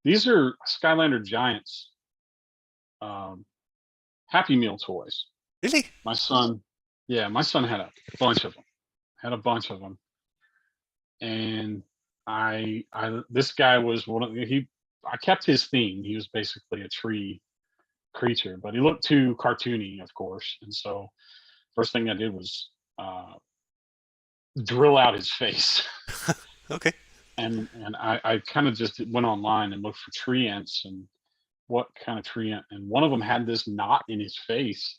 These are Skylander Giants Happy Meal toys. Really? My son had a bunch of them. And this guy was I kept his theme. He was basically a tree creature, but he looked too cartoony, of course. And so first thing I did was drill out his face. Okay. And I kind of just went online and looked for tree ants and what kind of tree ant. And one of them had this knot in his face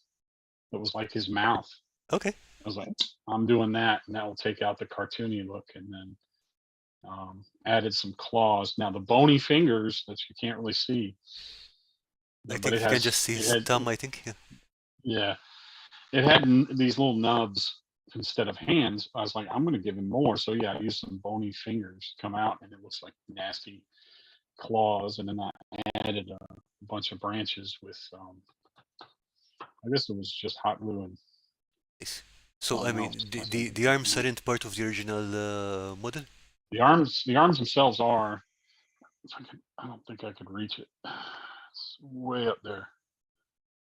that was like his mouth. Okay. I was like, I'm doing that, and that will take out the cartoony look. And then added some claws. Now the bony fingers that you can't really see. I But think it you can has just see it his had thumb, I think. Yeah. yeah, it had these little nubs instead of hands. I was like, I'm gonna give him more. So yeah, I used some bony fingers come out, and it looks like nasty claws. And then I added a bunch of branches with I guess it was just hot glue and Nice. So, I something mean, else. the arms aren't part of the original model? The arms themselves are. I don't think I could reach it. It's way up there.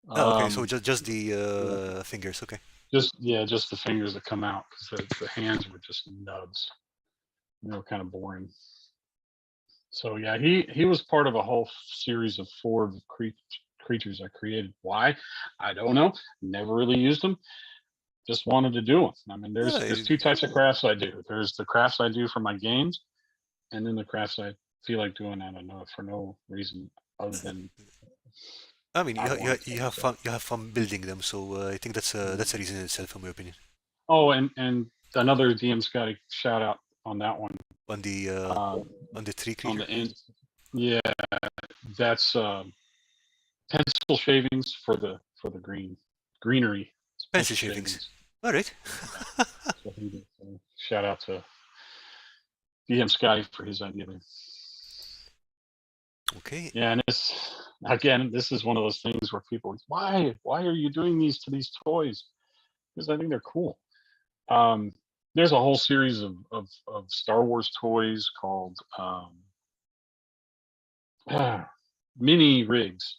Oh, okay. So Um, just the yeah, fingers. Okay. just the fingers that come out because the hands were just nubs. They were kind of boring. So yeah, he was part of a whole series of 4 creatures I created. Why? I don't know. Never really used them. Just wanted to do them. I mean, Ah, there's 2 types of crafts I do. There's the crafts I do for my games, and then the crafts I feel like doing. I don't know, for no reason other than I mean, I wanted to. So. you have fun building them, so I think that's a reason in itself, in my opinion. Oh, and another DM Scotty shout out on that one. On the Uh, on the tree on creature. the end, yeah, that's pencil shavings for the greenery. It's Pencil pencil shavings. shavings. All right. So he did, shout out to DM Scotty for his idea there. Okay. Yeah, and again, this is one of those things where people, why are you doing these to these toys? Because I think they're cool. There's a whole series of Star Wars toys called mini rigs,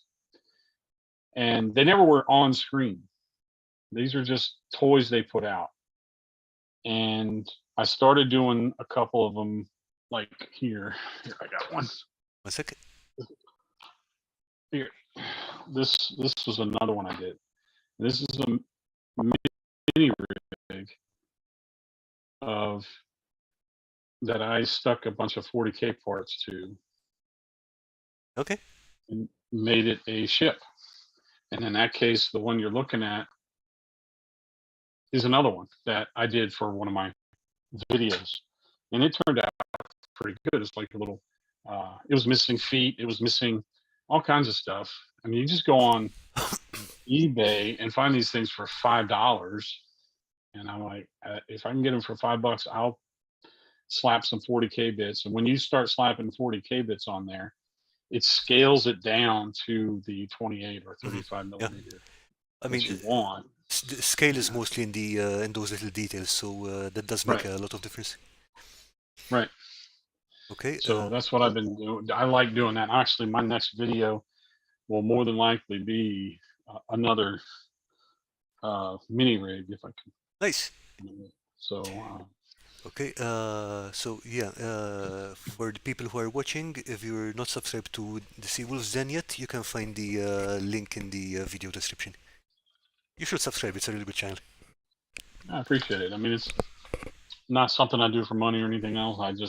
and they never were on screen. These are just toys they put out, and I started doing a couple of them. Like here I got one. 1 second. Here, this was another one I did. This is a mini rig of that I stuck a bunch of 40K parts to Okay. and made it a ship. And in that case, the one you're looking at is another one that I did for one of my videos, and it turned out pretty good. It's like a little. It was missing feet. It was missing all kinds of stuff. I mean, you just go on eBay and find these things for $5, and I'm like, if I can get them for $5, I'll slap some 40K bits. And when you start slapping 40K bits on there, it scales it down to the 28 or 35 Yeah. millimeter I that mean, you want. the scale is Yeah. mostly in those little details, so that does make Right. a lot of difference. Right. Okay. So that's what I've been doing. I like doing that. Actually, my next video will more than likely be another mini rig if I Nice. can. So Okay. So yeah, for the people who are watching, if you're not subscribed to the Sea Wolves Den yet, you can find the link in the video description. You should subscribe. It's a really good channel. I appreciate it. I mean, it's not something I do for money or anything else. I do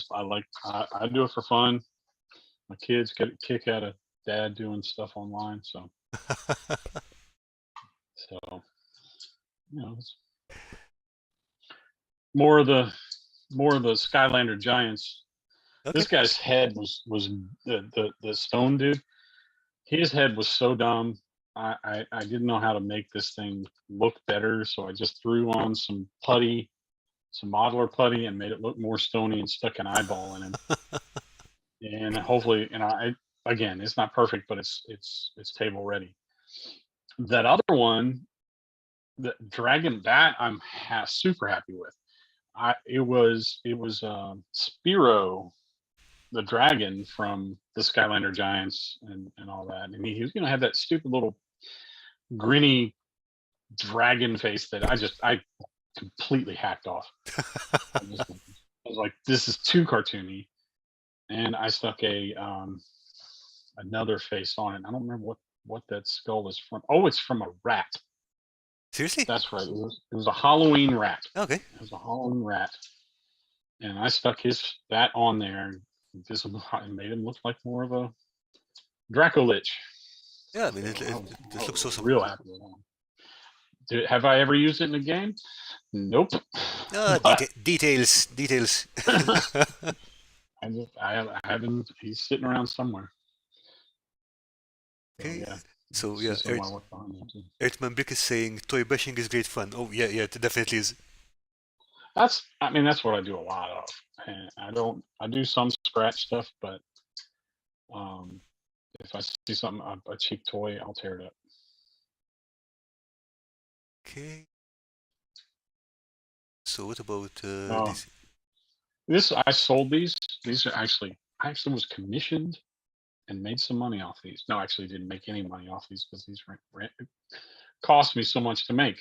it for fun. My kids get a kick out of dad doing stuff online. So it's more of the Skylander giants. Okay. This guy's head was the stone dude. His head was so dumb. I didn't know how to make this thing look better, so I just threw on some putty, some modeler putty, and made it look more stony and stuck an eyeball in him. And hopefully, again, it's not perfect, but it's table ready. That other one, the dragon, that I'm super happy with. It was Spiro, the dragon from the Skylander Giants and all that. And he was gonna have that stupid little grinny dragon face that I completely hacked off. I was like, this is too cartoony, and I stuck a another face on it. I don't remember what that skull is from. Oh, it's from a rat. Seriously? That's right. It was a Halloween rat. Okay. It was a Halloween rat, and I stuck that on there. And made him look like more of a Dracolich. Yeah, I mean, So this I looks was awesome. real happy with that. Have I ever used it in a game? Nope. But Details, details. I haven't. He's sitting around somewhere. So Okay. yeah, So see yeah, some of my work behind there too. Earthman Brick is saying toy bashing is great fun. Oh yeah, yeah, it definitely is. I mean, that's what I do a lot of. And I do some scratch stuff, but if I see something, a cheap toy, I'll tear it up. Okay. So what about Uh, I sold these. These are I actually was commissioned and made some money off these. No, actually didn't make any money off these because these it cost me so much to make.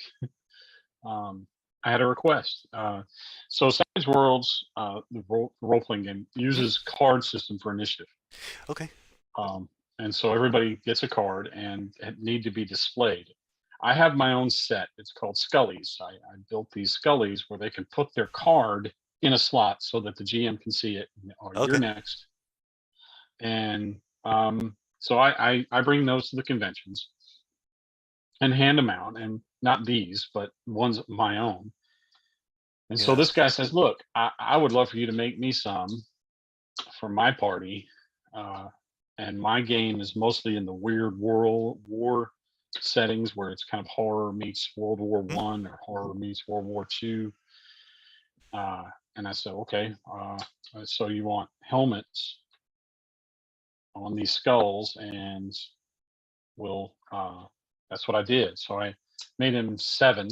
I had a request. So Savage Worlds, the role playing game, uses card system for initiative. Okay. And so everybody gets a card and it need to be displayed. I have my own set. It's called Scullies. I built these Scullies where they can put their card in a slot so that the GM can see it. Or you're Okay. next. And so I bring those to the conventions and hand them out, and not these, but ones of my own. And so Yeah. this guy says, "Look, I would love for you to make me some for my party." And my game is mostly in the weird world war settings where it's kind of horror meets World War Hmm? One or horror meets World War Two. And I said, okay, so you want helmets on these skulls, and will. That's what I did. So I made him 7,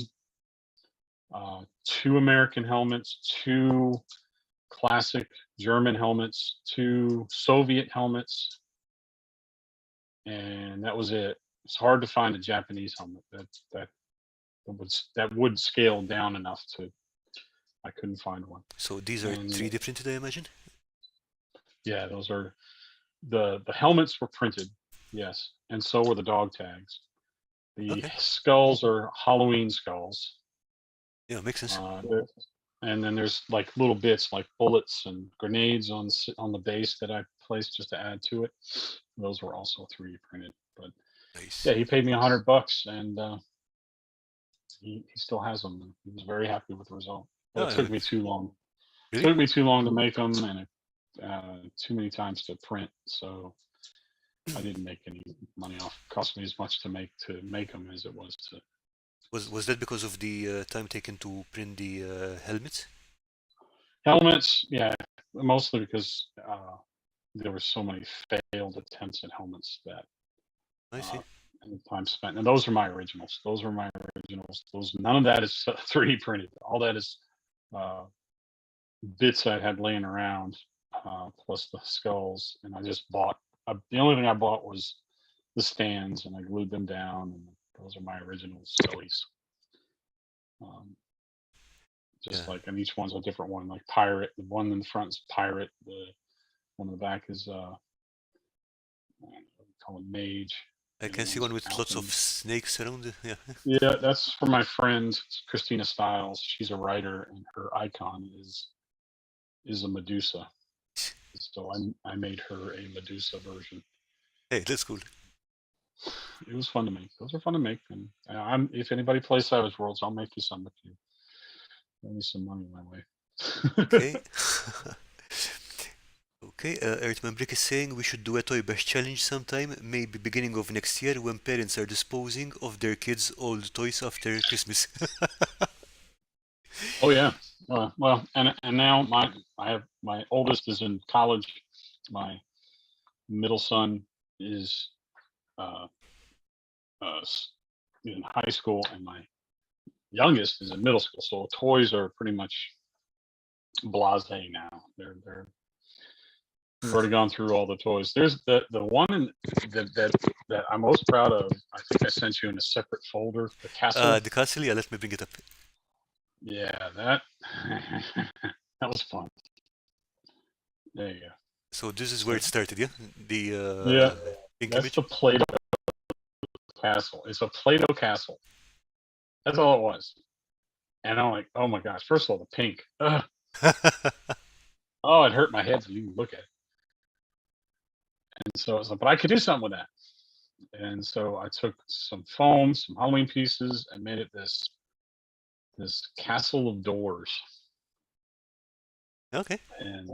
2 American helmets, 2 classic German helmets, 2 Soviet helmets, and that was it. It's hard to find a Japanese helmet that would scale down enough to. I couldn't find one. So these are And 3D printed, I imagine? yeah, those are the helmets were printed, yes, and so were the dog tags. The Okay. skulls are Halloween skulls. Yeah, makes sense. And then there's like little bits like bullets and grenades on the base that I placed just to add to it. Those were also 3D printed. But Nice. yeah, he paid me $100, and he still has them. He was very happy with the result. But Oh, it yeah. took me too long. Really? Took me too long to make them, and too many times to print. So I didn't make any money off. It cost me as much to make them as it was to. Was that because of the time taken to print the helmets? Helmets, yeah, mostly because there were so many failed attempts at helmets that I see. and the time spent. And those are my originals. Those are my originals. Those None of that is 3D printed. All that is uh, bits I had laying around, plus the skulls. And I just bought. The only thing I bought was the stands, and I glued them down. And those are my original Scullies. Um, Yeah. just like, and each one's a different one. Like pirate, the one in the front is pirate. The one in the back is what do you call it, mage. I The other can see one's one with lots of alchemy. snakes around. Yeah. Yeah, that's for my friend Christina Stiles. She's a writer, and her icon is a Medusa. So I made her a Medusa version. Hey, that's cool. It was fun to make. Those are fun to make, and I'm if anybody plays Savage Worlds, I'll make you some if you send me some money my way. Okay. Okay, I remember Rick is saying we should do a toy bash challenge sometime, maybe beginning of next year when parents are disposing of their kids' old toys after Christmas. Oh yeah. Well, and now I have my oldest is in college. My middle son is uh, in high school, and my youngest is in middle school. So toys are pretty much blasé now. We've already gone through all the toys. There's the one that I'm most proud of. I think I sent you in a separate folder. The castle. The castle, yeah, let me bring it up. Yeah, that that was fun. There you go. So this is where So it started, yeah? The yeah, pink that's image? the Play-Doh castle. It's a Play-Doh castle. That's all it was. And I'm like, oh my gosh! First of all, the pink. Ugh. Oh, it hurt my head to even look at it. And so I was like, but I could do something with that. And so I took some foam, some Halloween pieces, and made it this castle of doors. Okay. And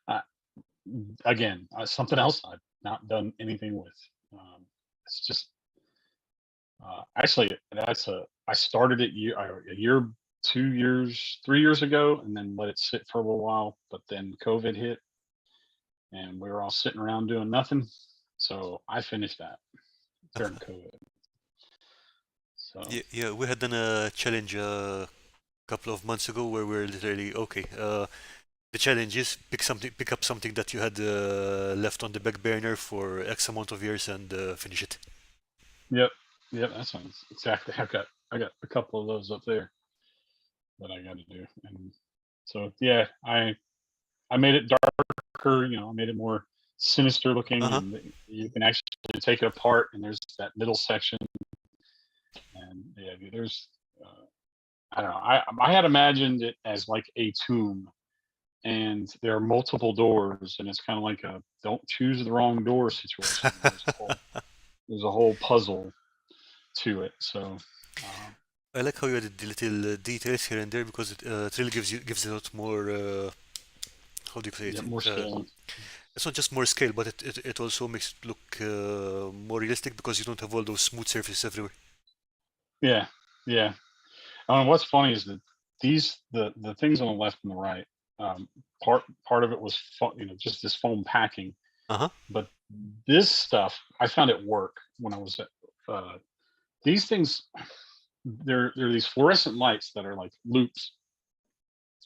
I, again, something else I've not done anything with. It's just actually I started it a year, 2 years, 3 years ago, and then let it sit for a little while. But then COVID hit, and we were all sitting around doing nothing. So I finished that during COVID. So Yeah, yeah, we had done a challenge a couple of months ago where we're literally okay. The challenge is pick up something that you had left on the back burner for X amount of years and finish it. yep, yep, that sounds exactly. I got a couple of those up there that I got to do, and so yeah, I made it darker. I made it more sinister looking, Uh-huh. and you can actually take it apart, and there's that middle section, and yeah, there's. I don't know. I had imagined it as like a tomb, and there are multiple doors, and it's kind of like a don't choose the wrong door situation. There's a whole puzzle to it. So I like how you added the little details here and there because it really gives it a lot more how do you say yeah, it? more scale. It's not just more scale, but it also makes it look more realistic because you don't have all those smooth surfaces everywhere. Yeah, yeah. What's funny is that the things on the left and the right, um, part of it was just this foam packing, But this stuff, I found it work when I was at these things. They're these fluorescent lights that are like loops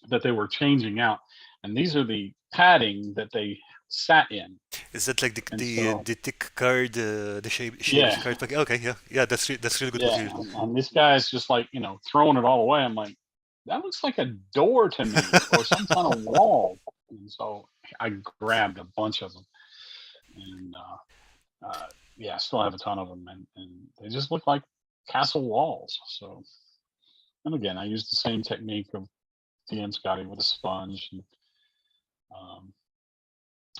that they were changing out, and these are the padding that they sat in. Is that like the And the, so, the thick card, the shaped yeah, card pack? Okay, yeah, yeah, that's really good yeah, material. and this guy's just like, throwing it all away. I'm like, that looks like a door to me or some kind of wall. And so I grabbed a bunch of them, and yeah, I still have a ton of them, and they just look like castle walls. So, and again, I used the same technique of DM Scotty with a sponge. And, um,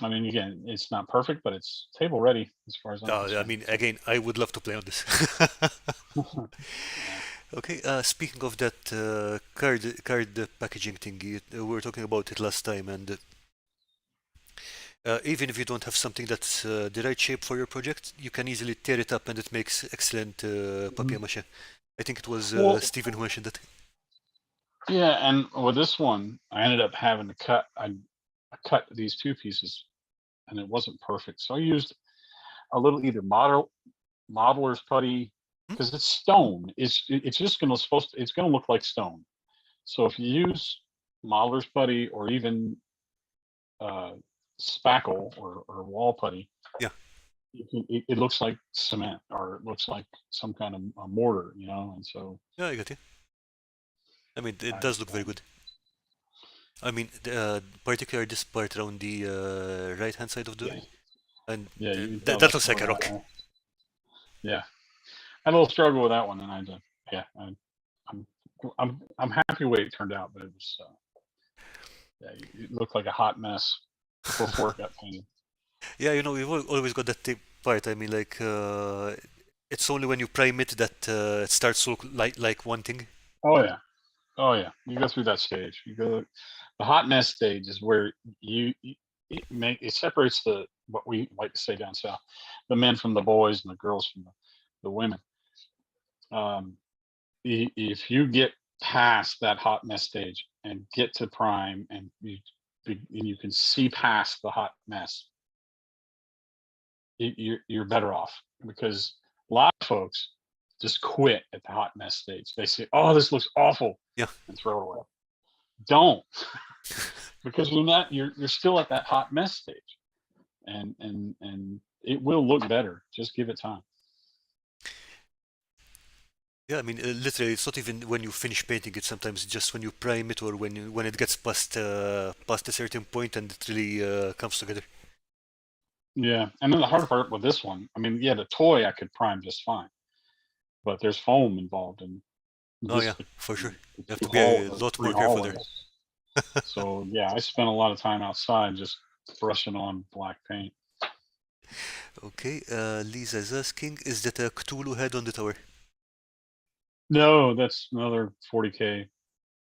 I mean, again, it's not perfect, but it's table ready as far as I'm I concerned. mean, again, I would love to play on this. Yeah. Okay, speaking of that card packaging thing, we were talking about it last time, and even if you don't have something that's the right shape for your project, you can easily tear it up, and it makes excellent Mhm. papier-mâché. I think it was Well, Stephen who mentioned that. yeah, and with this one, I ended up having to cut. I cut these two pieces, and it wasn't perfect, so I used a little either modeler's putty Hmm? because it's stone. It's just it's gonna look like stone. So if you use modeler's putty or even uh, spackle or wall putty, Yeah, it looks like cement or it looks like some kind of a mortar, And so yeah, I got you. I mean, it I, does look very good. I mean, particularly this part around the right-hand side of the, yeah, and yeah, you can tell that that's looks like a where rock. yeah, I had a little struggle with that one, and I had to, yeah, I'm I'm happy the way it turned out, but it was yeah, it looked like a hot mess before it got painted. Yeah, we've always got that part. I mean, like, it's only when you prime it that it starts to look like one thing. Oh yeah, oh yeah, you go through that stage. You go the hot mess stage is where it separates the what we like to say down south, the men from the boys and the girls from the women. Um, if you get past that hot mess stage and get to prime and you can see past the hot mess, you're better off because a lot of folks just quit at the hot mess stage. They say, "Oh, this looks awful," Yeah, and throw it away. Don't, because you're still at that hot mess stage, and it will look better. Just give it time. yeah. I mean, literally, it's not even when you finish painting it. Sometimes just when you prime it, or when it gets past a certain point, and it really comes together. Yeah, and then the hard part with this one, I mean, yeah, the toy I could prime just fine, but there's foam involved, and Oh yeah, this for sure. You have two to be a lot three more careful there. hallways. So yeah, I spent a lot of time outside just brushing on black paint. Okay, Lisa is asking, is that a Cthulhu head on the tower? No, that's another 40K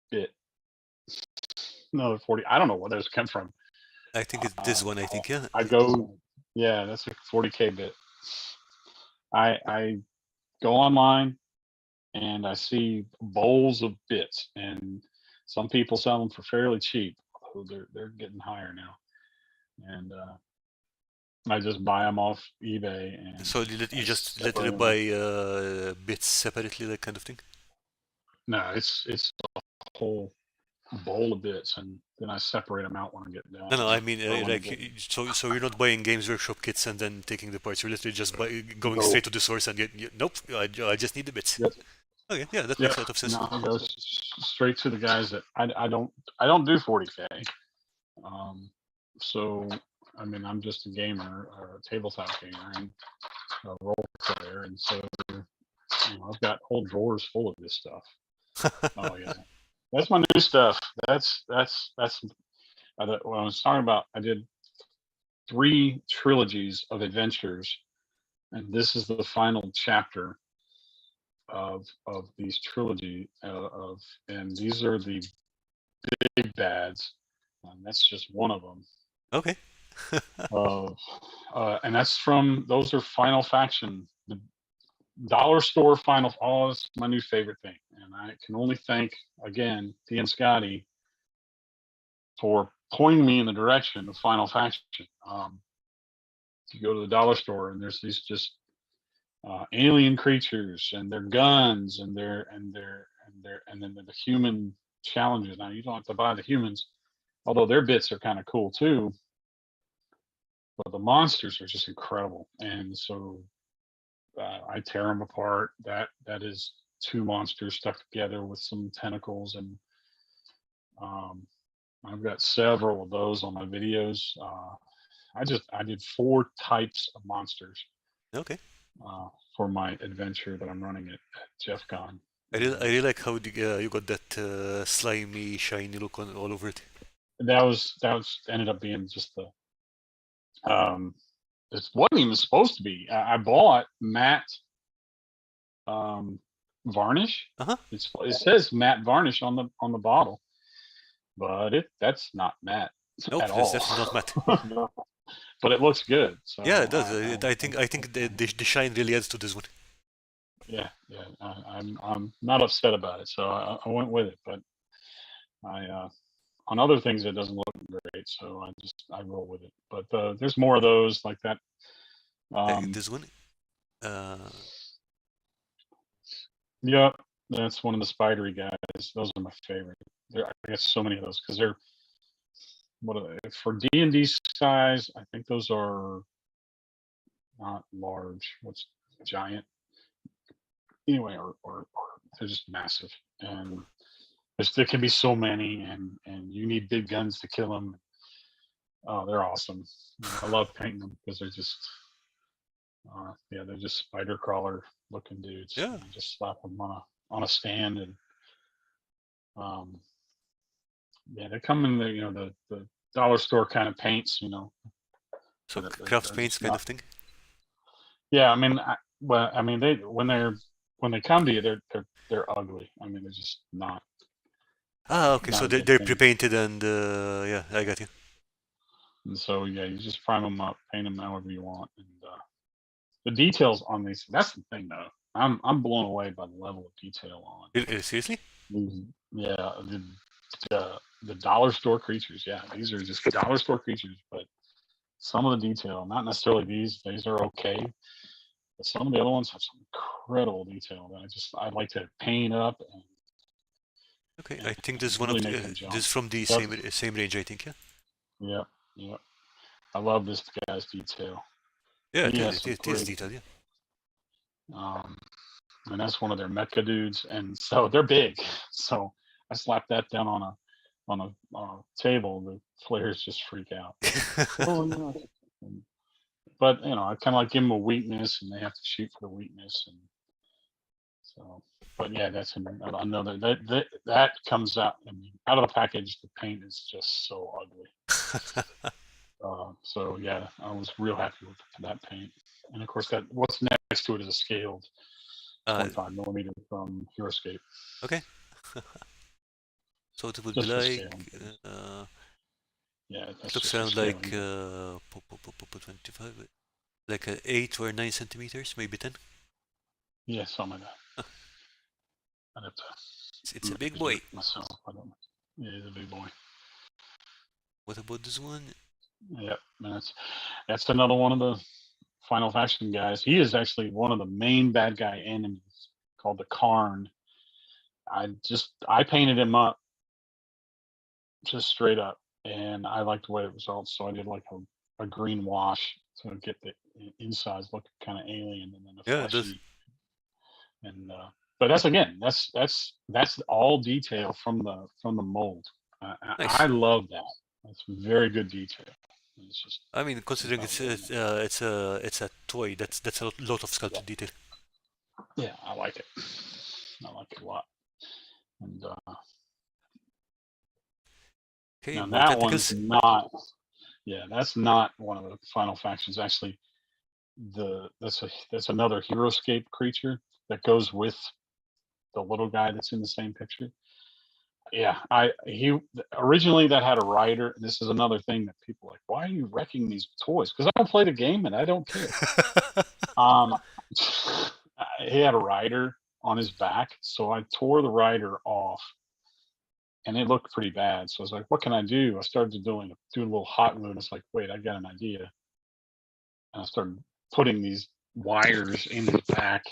bit. Another 40. I don't know where those come from. I think it's this one. I think, yeah. I go, yeah, that's a 40K bit. I go online and I see bowls of bits, and some people sell them for fairly cheap. Although they're getting higher now, and I just buy them off eBay and So you I just separate literally them out. buy bits separately, that kind of thing? No, it's a whole bowl of bits, and then I separate them out when I get done No, no, and I mean, throw in the like, bin. so you're not buying Games Workshop kits and then taking the parts. You're literally just going No, straight to the source and nope, I just need the bits. yep, Okay, yeah, that yep. makes a lot of sense. No, it goes straight to the guys that I don't do 40K. Um, so I mean, I'm just a gamer or a tabletop gamer and a role player, and so I've got whole drawers full of this stuff. Oh yeah, that's my new stuff. That's what I was talking about. I did 3 trilogies of adventures, and this is the final chapter of these trilogy of, and these are the big bads. And that's just one of them. Okay. And that's from those are Final Faction, the dollar store Final. Oh, it's my new favorite thing, and I can only thank again DM Scotty for pointing me in the direction of Final Faction. you go to the dollar store and there's these just alien creatures and their guns and then the human challenges. Now you don't have to buy the humans, although their bits are kind of cool too. But the monsters are just incredible, and so I tear them apart. That is two monsters stuck together with some tentacles, and um, I've got several of those on my videos. I did 4 types of monsters Okay. uh, for my adventure that I'm running at Jeff Con. I really like how you got that slimy, shiny look on all over it. That was ended up being just the it wasn't even supposed to be. I bought matte um, varnish. Uh-huh. It says matte varnish on the bottle, but that's not matte Nope, at that's all. definitely not matte. But it looks good. So Yeah, it does. I think the shine really adds to this one. yeah, yeah. I'm not upset about it, so I went with it. But on other things it doesn't look great, so I roll with it. But there's more of those like that. This one. Uh, Yeah, that's one of the spidery guys. Those are my favorite. I get so many of those because they're what are they for D&D size? I think those are not large. What's giant? Anyway, or they're just massive, and there can be so many, and you need big guns to kill them. Oh, they're awesome. I love painting them because they're just yeah, they're just spider crawler looking dudes. yeah. You just slap them on a stand, and um, yeah, they come in the dollar store kind of paints, So that craft are paints just kind not. of thing. Yeah, I mean, I mean, they when they come to you, they're ugly. I mean, they're just Ah, okay. So not a good they're thing. pre-painted and yeah, I got you. And so yeah, you just prime them up, paint them however you want, and the details on these. That's the thing, though. I'm blown away by the level of detail on Seriously? these. Yeah, the dollar store creatures. Yeah, these are just dollar store creatures, but some of the detail, not necessarily these are okay, but some of the other ones have some incredible detail that I'd like to paint up Okay, I and, think this and is one of really the make them this jump. is from the Yep, same range, I think. Yeah. yep, yep. I love this guy's detail. Yeah, He has some it is great, detailed. Yeah. um, and that's one of their mecha dudes, and so they're big. So I slapped that down on a table. The players just freak out. Oh yeah. And, but I kind of like give them a weakness, and they have to shoot for the weakness, and so. But yeah, that's another that comes out. I mean, out of the package, the paint is just so ugly. So yeah, I was real happy with that paint. And of course, that what's next to it is a scaled uh, 25 millimeter from Heroescape, okay. So it would be just for like scaling. uh, Yeah, it that's looks just for around like scaling. 25, like 8 or 9 centimeters, maybe 10. Yeah, something like that. Huh, I'd have to it's a big measure boy. it myself. I don't know. Yeah, he's a big boy. What about this one? Yep, and that's another one of the Final Faction guys. He is actually one of the main bad guy enemies called the Karn. I painted him up just straight up, and I liked the way it results, so I did like a green wash to get the insides look kind of alien, and then the Yeah, it does. fleshy. And but that's all detail from the mold. I Nice. love that. That's very good detail. It's just I mean, considering really nice. it's a toy, that's a lot of Yeah, sculpted detail. yeah, I like it. I like it a lot. And Okay, now more that one's tentacles. not. Yeah, that's not one of the final factions. Actually, that's another Heroescape creature that goes with the little guy that's in the same picture. Yeah, I he originally that had a rider. And this is another thing that people are like, why are you wrecking these toys? Because I don't play the game and I don't care. Um, he had a rider on his back, so I tore the rider off, and it looked pretty bad. So I was like, what can I do? I started do a little hot glue, and it's like, wait, I got an idea. And I started putting these wires in the back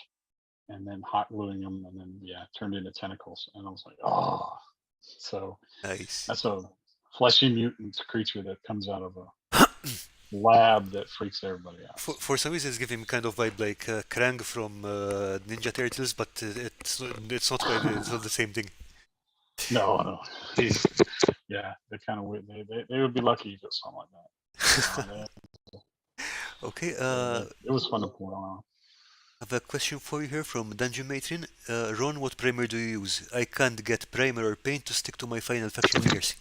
and then hot gluing them, and then turned into tentacles. And I was like, oh, so Nice. that's a fleshy mutant creature that comes out of a lab that freaks everybody out. For some reason, it's giving me kind of vibe like Krang from Ninja Turtles, but it's not quite. It's not the same thing. No, he's they're kind of weird. They would be lucky if it was something like that. Okay. It was fun to pull on. I have a question for you here from Dungeon Matron. Ron, what primer do you use? I can't get primer or paint to stick to my final faction figures.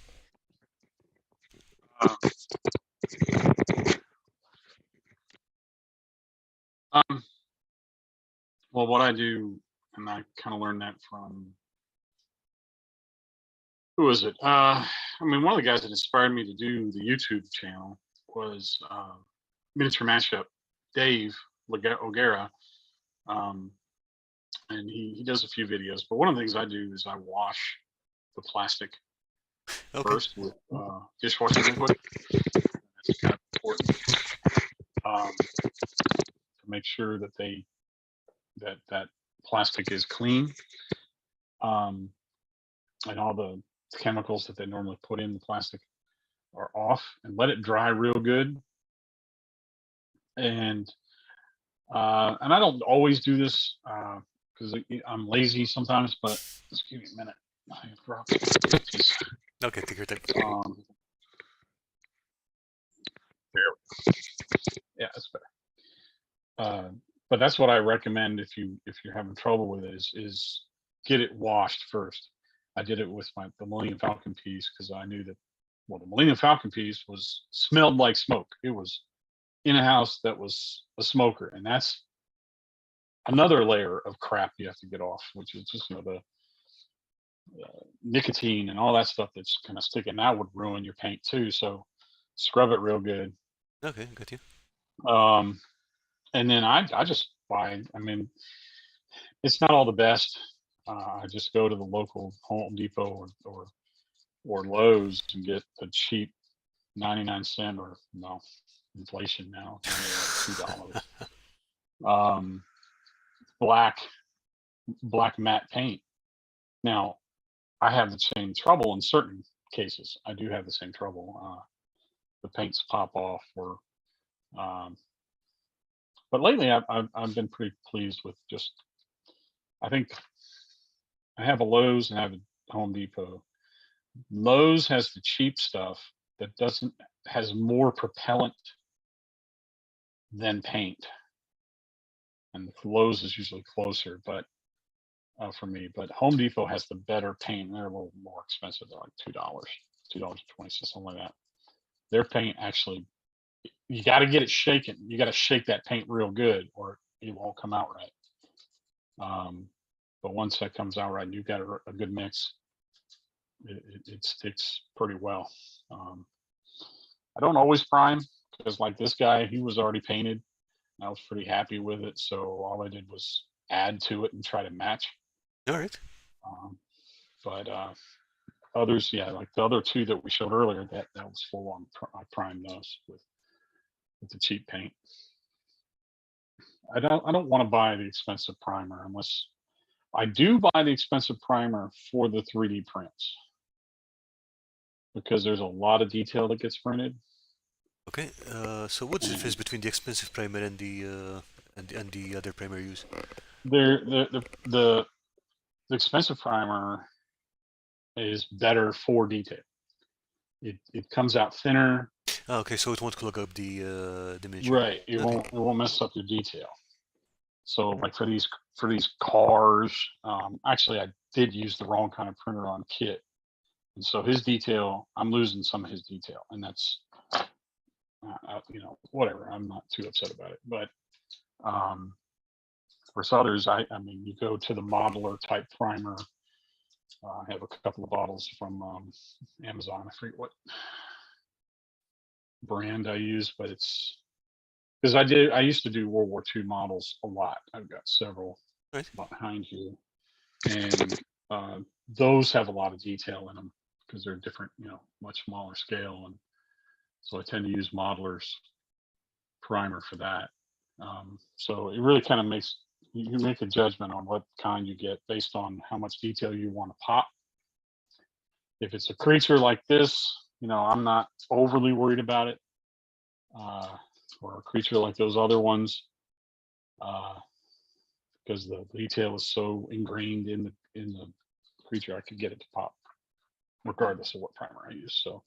Well, what I do, and I kind of learned that from, who was it? I mean, one of the guys that inspired me to do the YouTube channel was Miniature Mashup, Dave O'Gara. And he does a few videos, but one of the things I do is I wash the plastic first with dishwashing liquid. That's kind of important to make sure that that plastic is clean, and all the chemicals that they normally put in the plastic are off, and let it dry real good. And I don't always do this because I'm lazy sometimes, but just give me a minute. I dropped it. Okay, take your time. Yeah, that's better. But that's what I recommend if you're having trouble with it is get it washed first. I did it with the Millennium Falcon piece because I knew that the Millennium Falcon piece smelled like smoke. It was in a house that was a smoker, and that's another layer of crap you have to get off, which is just the nicotine and all that stuff that's kind of sticking. That would ruin your paint too. So scrub it real good. Okay, got you. And then I just buy. I mean, it's not all the best. I just go to the local Home Depot or Lowe's and get the cheap 99-cent, or no, inflation now, $2. Black matte paint. Now, I have the same trouble in certain cases. I do have the same trouble. The paints pop off, or but lately I've been pretty pleased with just. I think I have a Lowe's and I have a Home Depot. Lowe's has the cheap stuff that has more propellant than paint, and Lowe's is usually closer, but for me. But Home Depot has the better paint. They're a little more expensive. They're like $2.20, something like that. Their paint actually, you got to get it shaken. You got to shake that paint real good, or it won't come out right. But once that comes out right, and you've got a good mix, it sticks pretty well. I don't always prime because, like this guy, he was already painted. I was pretty happy with it, so all I did was add to it and try to match. All right. But others, like the other two that we showed earlier, that was full on. I primed those with the cheap paint. I don't want to buy the expensive primer unless I do buy the expensive primer for the 3D prints, because there's a lot of detail that gets printed. Okay. So what's the difference between the expensive primer and the other primer you use? The expensive primer is better for detail. It comes out thinner. Okay, so it won't clog up the miniature. Right. It won't mess up your detail. So like for these cars, actually I did use the wrong kind of printer on Kit, and so his detail, I'm losing some of his detail, and that's whatever. I'm not too upset about it, but for others, I mean, you go to the modeler type primer. I have a couple of bottles from Amazon. I forget what brand I use, but it's because I used to do World War II models a lot. I've got several behind here, and those have a lot of detail in them because they're different, much smaller scale, and so I tend to use modelers primer for that. So it really kind of makes you make a judgment on what kind you get based on how much detail you want to pop. If it's a creature like this, I'm not overly worried about it. Or a creature like those other ones, because the detail is so ingrained in the creature, I could get it to pop, regardless of what primer I use. So,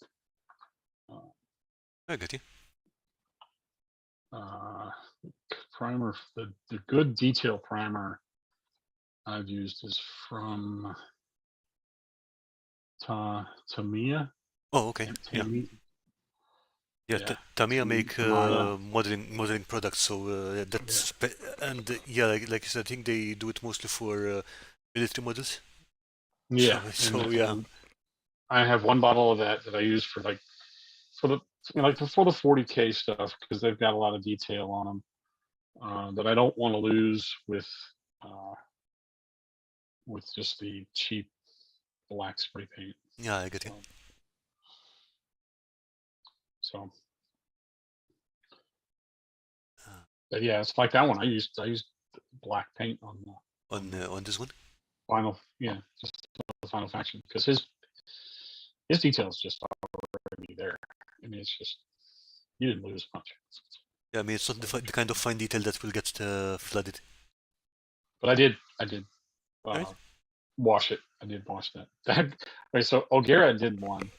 I get you. Primer, the good detail primer I've used is from Tamiya. Oh, okay. Yeah. Yeah, Yeah, Tamiya make Tamiya. modeling products, so that's and yeah, like you said, I think they do it mostly for military models. So Yeah, so yeah, and I have one bottle of that I use for for the for the 40K stuff, because they've got a lot of detail on them that I don't want to lose uh, with just the cheap black spray paint. yeah, I get you. So, Uh, but yeah, it's like that one. I used black paint on on this one. final. Yeah, just the final faction, because his detail is just already there. I mean, it's just you didn't lose much. Yeah, I mean it's not So, the kind of fine detail that will get flooded. but I did Right? wash it. I did wash that. Right, so O'Gara did one.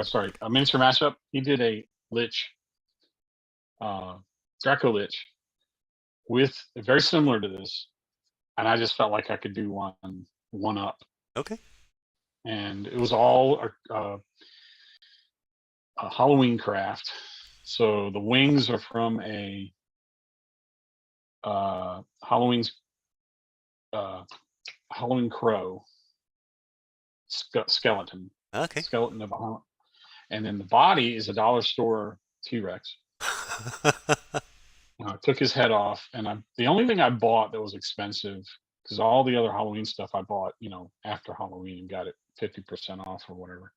Sorry, a miniature mashup. He did a Lich, Draco Lich, with very similar to this, and I just felt like I could do one up, Okay. and it was all a Halloween craft. So the wings are from a Halloween's Halloween crow skeleton Okay. skeleton of a, and then the body is a dollar store T-Rex. I took his head off, and the only thing I bought that was expensive, because all the other Halloween stuff I bought, after Halloween and got it 50% off or whatever,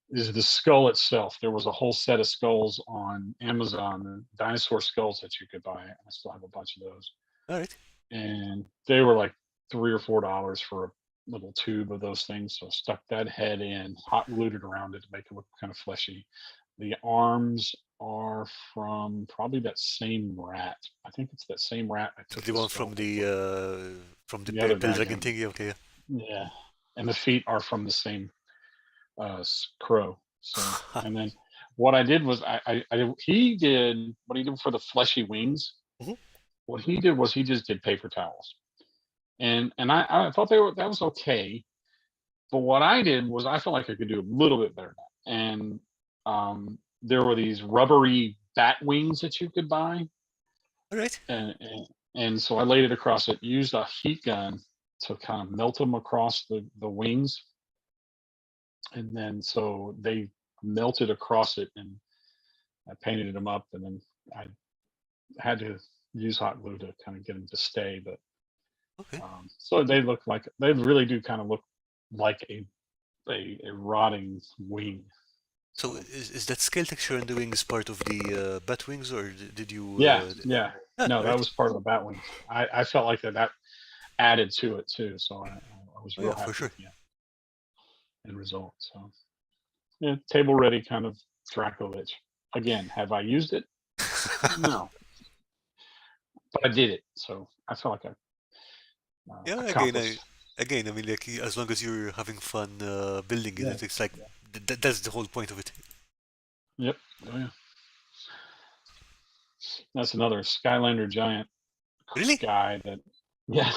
is the skull itself. There was a whole set of skulls on Amazon, the dinosaur skulls that you could buy. I still have a bunch of those, All right. and they were like $3 or $4 for a little tube of those things. So I stuck that head in, hot glued it around it to make it look kind of fleshy. The arms are from probably that same rat. I think it's that same rat I So took the the one skull from the from the other bad Dragon guy. thing. Yeah, okay. Yeah. Yeah, and the feet are from the same crow. So, and then what I did was he did what he did for the fleshy wings. Mhm. What he did was he just did paper towels, and I thought that was okay. But what I did was I felt like I could do a little bit better. And there were these rubbery bat wings that you could buy, All right. and so I laid it across it. Used a heat gun to kind of melt them across the wings, and then so they melted across it, and I painted them up, and then I had to use hot glue to kind of get them to stay. But Okay. so they really do kind of look like a rotting wing. So So is that scale texture in the wings part of the bat wings, or did you? yeah, yeah. No, All that right. was part of the bat wings. I felt like that added to it too. So I was Oh real yeah, for happy sure. with the end result. So yeah, table ready kind of Dracolich. Again, have I used it? No, but I did it. So I felt like I Yeah. accomplished. Again, I mean, like as long as you're having fun building it, Yeah. it's like that's the whole point of it. Yep. Oh yeah. That's another Skylander giant Really? guy that. Yeah.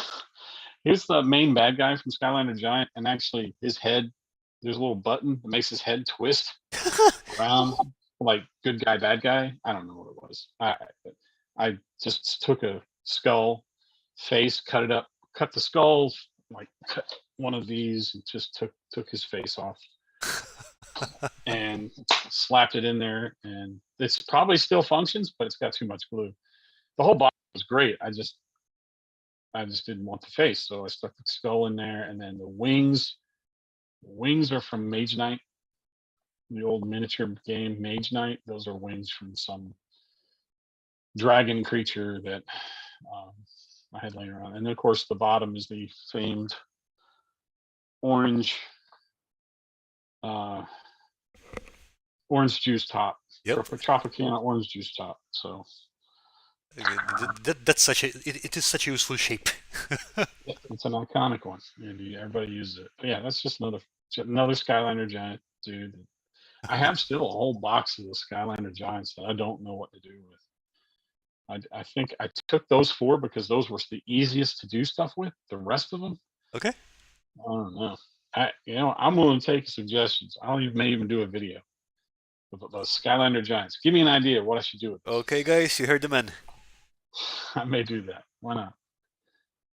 He's the main bad guy from Skylander Giant, and actually his head, there's a little button that makes his head twist around like good guy, bad guy. I don't know what it was. I just took a skull face, cut it up, cut the skull, like cut one of these, and just took his face off and slapped it in there, and it's probably still functions, but it's got too much glue. The whole body was great. I just didn't want the face, so I stuck the skull in there, and then the wings. Wings are from Mage Knight, the old miniature game Mage Knight. Those are wings from some dragon creature that I had laying around. And then, of course, the bottom is the famed orange uh, orange juice top, Yep. Tropicana orange juice top. So Again, that's such a it is such a useful shape. it's an iconic one, and everybody uses it. But yeah, that's just another Skyliner Giant, dude. I have still a whole box of the Skyliner Giants that I don't know what to do with. I think I took those 4 because those were the easiest to do stuff with. The rest of them, Okay. I don't know. I'm willing to take suggestions. May even do a video of the Skyliner Giants. Give me an idea of what I should do with this. Okay, guys, you heard the man. I may do that. Why not?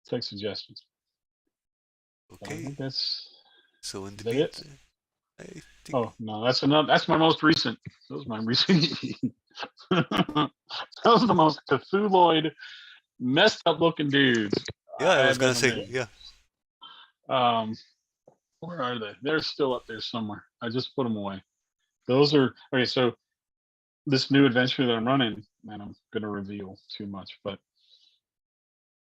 Take suggestions. I Okay. think that's So in the that mean, it. I think. Oh no, that's another. That's my most recent. That was my recent. That was the most Cthulhuoid, messed up looking dudes Yeah, I was I've gonna ever say, made. yeah. Where are they? They're still up there somewhere. I just put them away. Those are okay. So this new adventure that I'm running, and I'm gonna reveal too much, but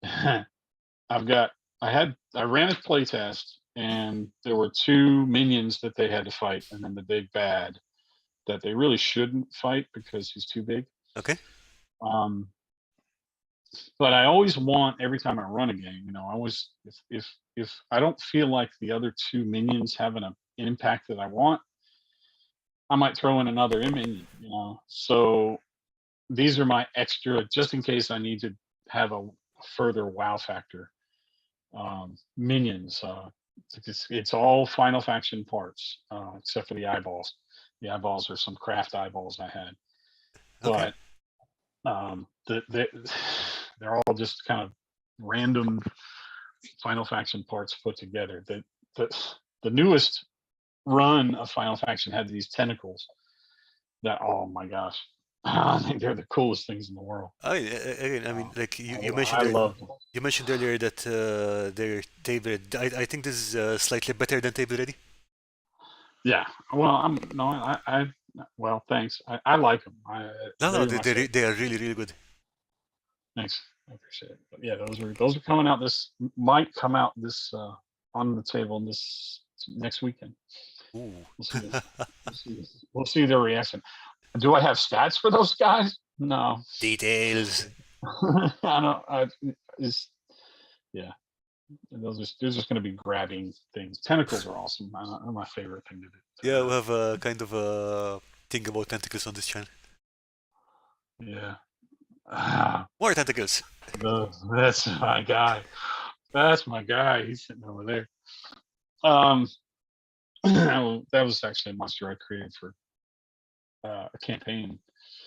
I've got. I ran a playtest, and there were 2 minions that they had to fight, and then the big bad that they really shouldn't fight because he's too big. Okay. Um, but I always want every time I run a game, I always if I don't feel like the other 2 minions having an impact that I want, I might throw in another minion. So these are my extra just in case I need to have a further wow factor. Minions. It's all Final Faction parts, except for the eyeballs. The eyeballs are some craft eyeballs I had, Okay. but they're all just kind of random Final Faction parts put together. The newest run of Final Faction had these tentacles that, oh my gosh, I think they're the coolest things in the world. Again, I mean, like I love them. you mentioned earlier that they're table. I think this is slightly better than table ready. Yeah. Well, I'm no, well, thanks. I like them. No, no, They're my favorite. they are really really good. Thanks. I appreciate it. But yeah, those are coming out. This might come out this on the table this next weekend. Ooh. We'll see. We'll see their reaction. Do I have stats for those guys? No. Details. I don't. Yeah. They're just going to be grabbing things. Tentacles are awesome. They're my favorite thing to do. Yeah, we have a kind of a thing about tentacles on this channel. Yeah. More tentacles. That's my guy. That's my guy. He's sitting over there. That was actually a monster I created for a campaign,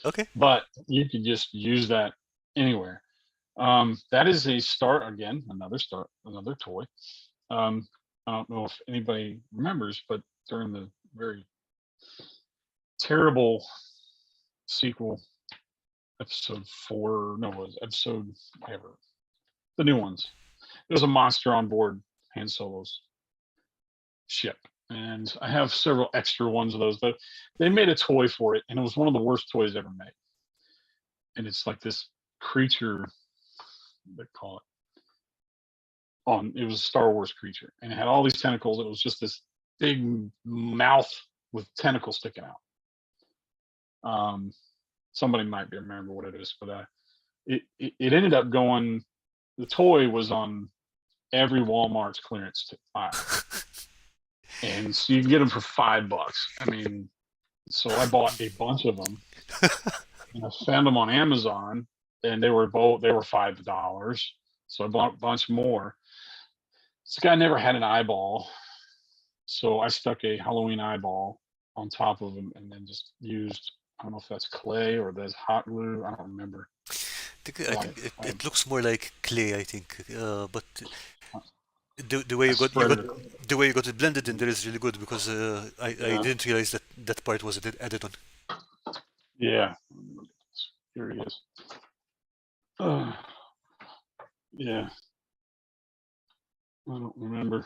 Okay. but you can just use that anywhere. That is a start again, another toy. I don't know if anybody remembers, but during the very terrible sequel, episode 4, no, it was episode whatever, the new ones. There was a monster on board Han Solo's ship, and I have several extra ones of those. But they made a toy for it, and it was one of the worst toys ever made. And it's like this creature, they call it. It was a Star Wars creature, and it had all these tentacles. It was just this big mouth with tentacles sticking out. Somebody might remember what it is, but it ended up going. The toy was on every Walmart's clearance aisle, and so you can get them for $5. I mean, so I bought a bunch of them, and I found them on Amazon, and they were $5. So I bought a bunch more. This guy never had an eyeball, so I stuck a Halloween eyeball on top of him, and then just used. I don't know if that's clay or that's hot glue. I don't remember. I think it looks more like clay. I think, but the way I spread it. the way you got it blended in there is really good because I didn't realize that that part was added on. Yeah, here he is. Yeah, I don't remember.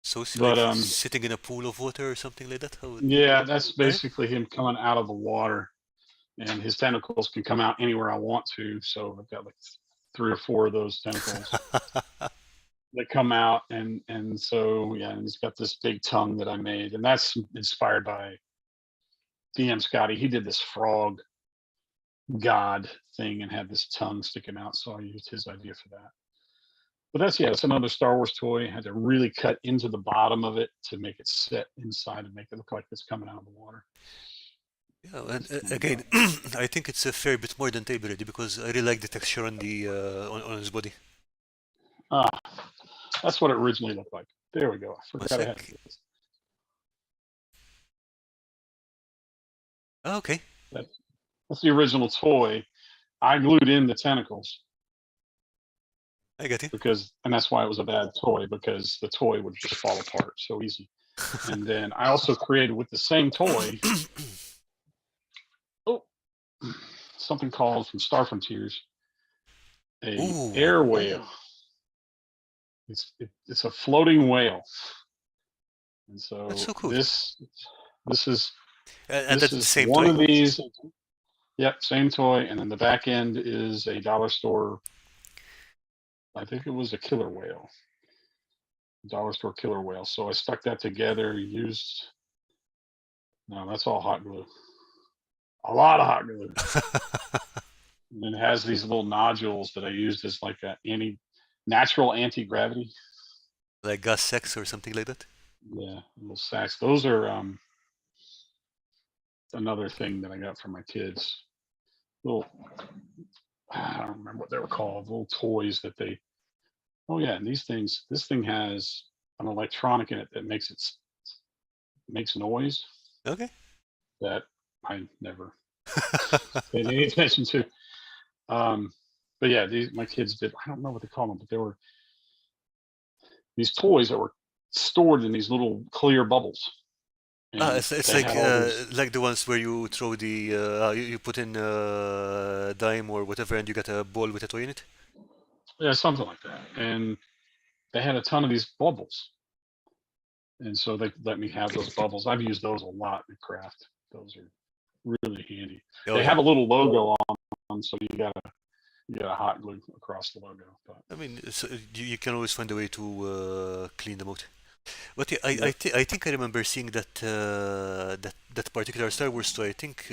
So it's But like sitting in a pool of water or something like that. yeah, that's basically him coming out of the water. and his tentacles can come out anywhere I want to. So I've got like 3 or 4 of those tentacles that come out, and so yeah, and he's got this big tongue that I made, and that's inspired by DM Scotty. He did this frog god thing and had this tongue sticking out, so I used his idea for that. But that's, yeah, it's another Star Wars toy. I had to really cut into the bottom of it to make it sit inside and make it look like it's coming out of the water. Yeah, and again, I think it's a fair bit more than table ready because I really like the texture on the on his body. Ah, that's what it originally looked like. There we go. I One forgot I had sec. this. Oh, okay. That's the original toy. I glued in the tentacles I got you. because, and that's why it was a bad toy, because the toy would just fall apart so easy. And then I also created with the same toy something called from Star Frontiers a Ooh, air whale. It's a floating whale, and that's so so cool. this is And that's the same one toy? of these. Yep, same toy, and then the back end is a dollar store. I think it was a killer whale, dollar store killer whale. So I stuck that together. Used no, that's all hot glue. A lot of hot glue. And it has these little nodules that I used as like a natural anti-gravity. Like gas sex or something like that? Yeah, little sacks. Those are another thing that I got from my kids. Little, I don't remember what they were called. Little toys that they. Oh yeah, and these things. This thing has an electronic in it that makes noise Okay. that I never paid any attention to. Um, but yeah, my kids did. I don't know what they call them, but they were these toys that were stored in these little clear bubbles, and It's they had all these. like the ones where you throw the you put in dime or whatever and you get a ball with a toy in it. Yeah, something like that, and they had a ton of these bubbles, and so they let me have those bubbles. I've used those a lot in craft. Those are really handy. Oh They yeah. have a little logo on, so you gotta hot glue across the logo. But I mean, you can always find a way to clean them out. But yeah, yep. I think I remember seeing that particular Star Wars toy. I think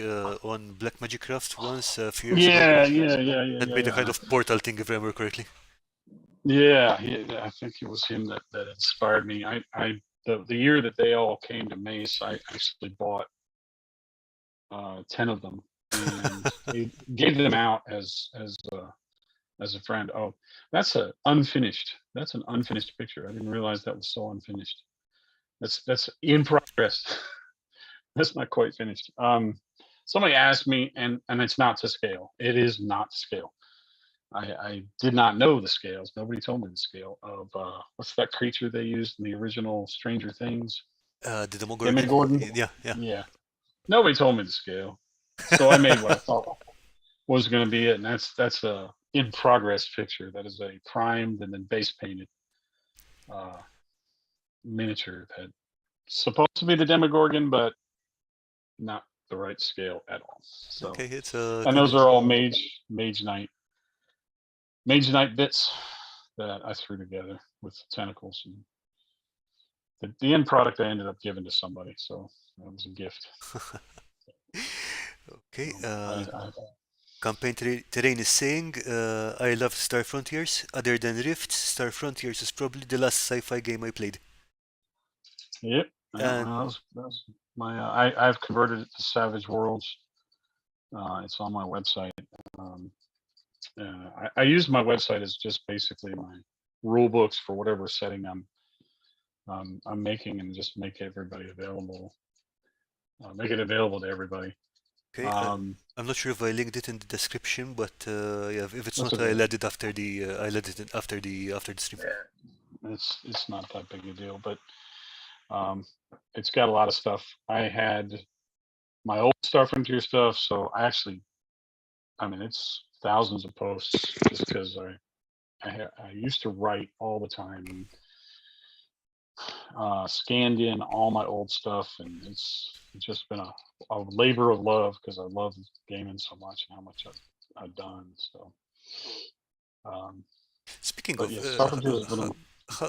on Black Magic Craft once a few years ago. That made a kind Yeah. of portal thing, if I remember correctly. Yeah, I think it was him that inspired me. The year that they all came to Mace, I actually bought 10 of them and gave them out as a friend. Oh, that's an unfinished picture. I didn't realize that was so unfinished. That's in progress. That's not quite finished. Somebody asked me, and it's not to scale. It is not to scale. I did not know the scales. Nobody told me the scale of what's that creature they used in the original Stranger Things? The Demogorgon. Demogorgon. Yeah, yeah. Yeah. Nobody told me the scale. So I made what I thought was going to be it, and that's a in progress picture. That is a primed and then base painted uh, miniature that's supposed to be the Demogorgon, but not the right scale at all. So, Okay, it's and kind those are all Mage Knight bits that I threw together with tentacles. And the end product I ended up giving to somebody, so that was a gift. okay. I Campaign Terrain is saying, I love Star Frontiers. Other than Rift, Star Frontiers is probably the last sci-fi game I played. yep. And That was my. I've converted it to Savage Worlds. It's on my website. Um, I use my website as just basically my rule books for whatever setting I'm making, and just make everybody available. Make it available to everybody. okay, Um, I'm not sure if I linked it in the description, but yeah, if it's that's not, okay. I'll add it after the I'll add it in after the stream. It's not that big a deal, but um, it's got a lot of stuff. I had my old Star Frontier stuff, so I mean, it's thousands of posts just because I used to write all the time, and scanned in all my old stuff, and it's just been a labor of love because I love gaming so much and how much I've done. So, Speaking but of, yeah, Stuffer has been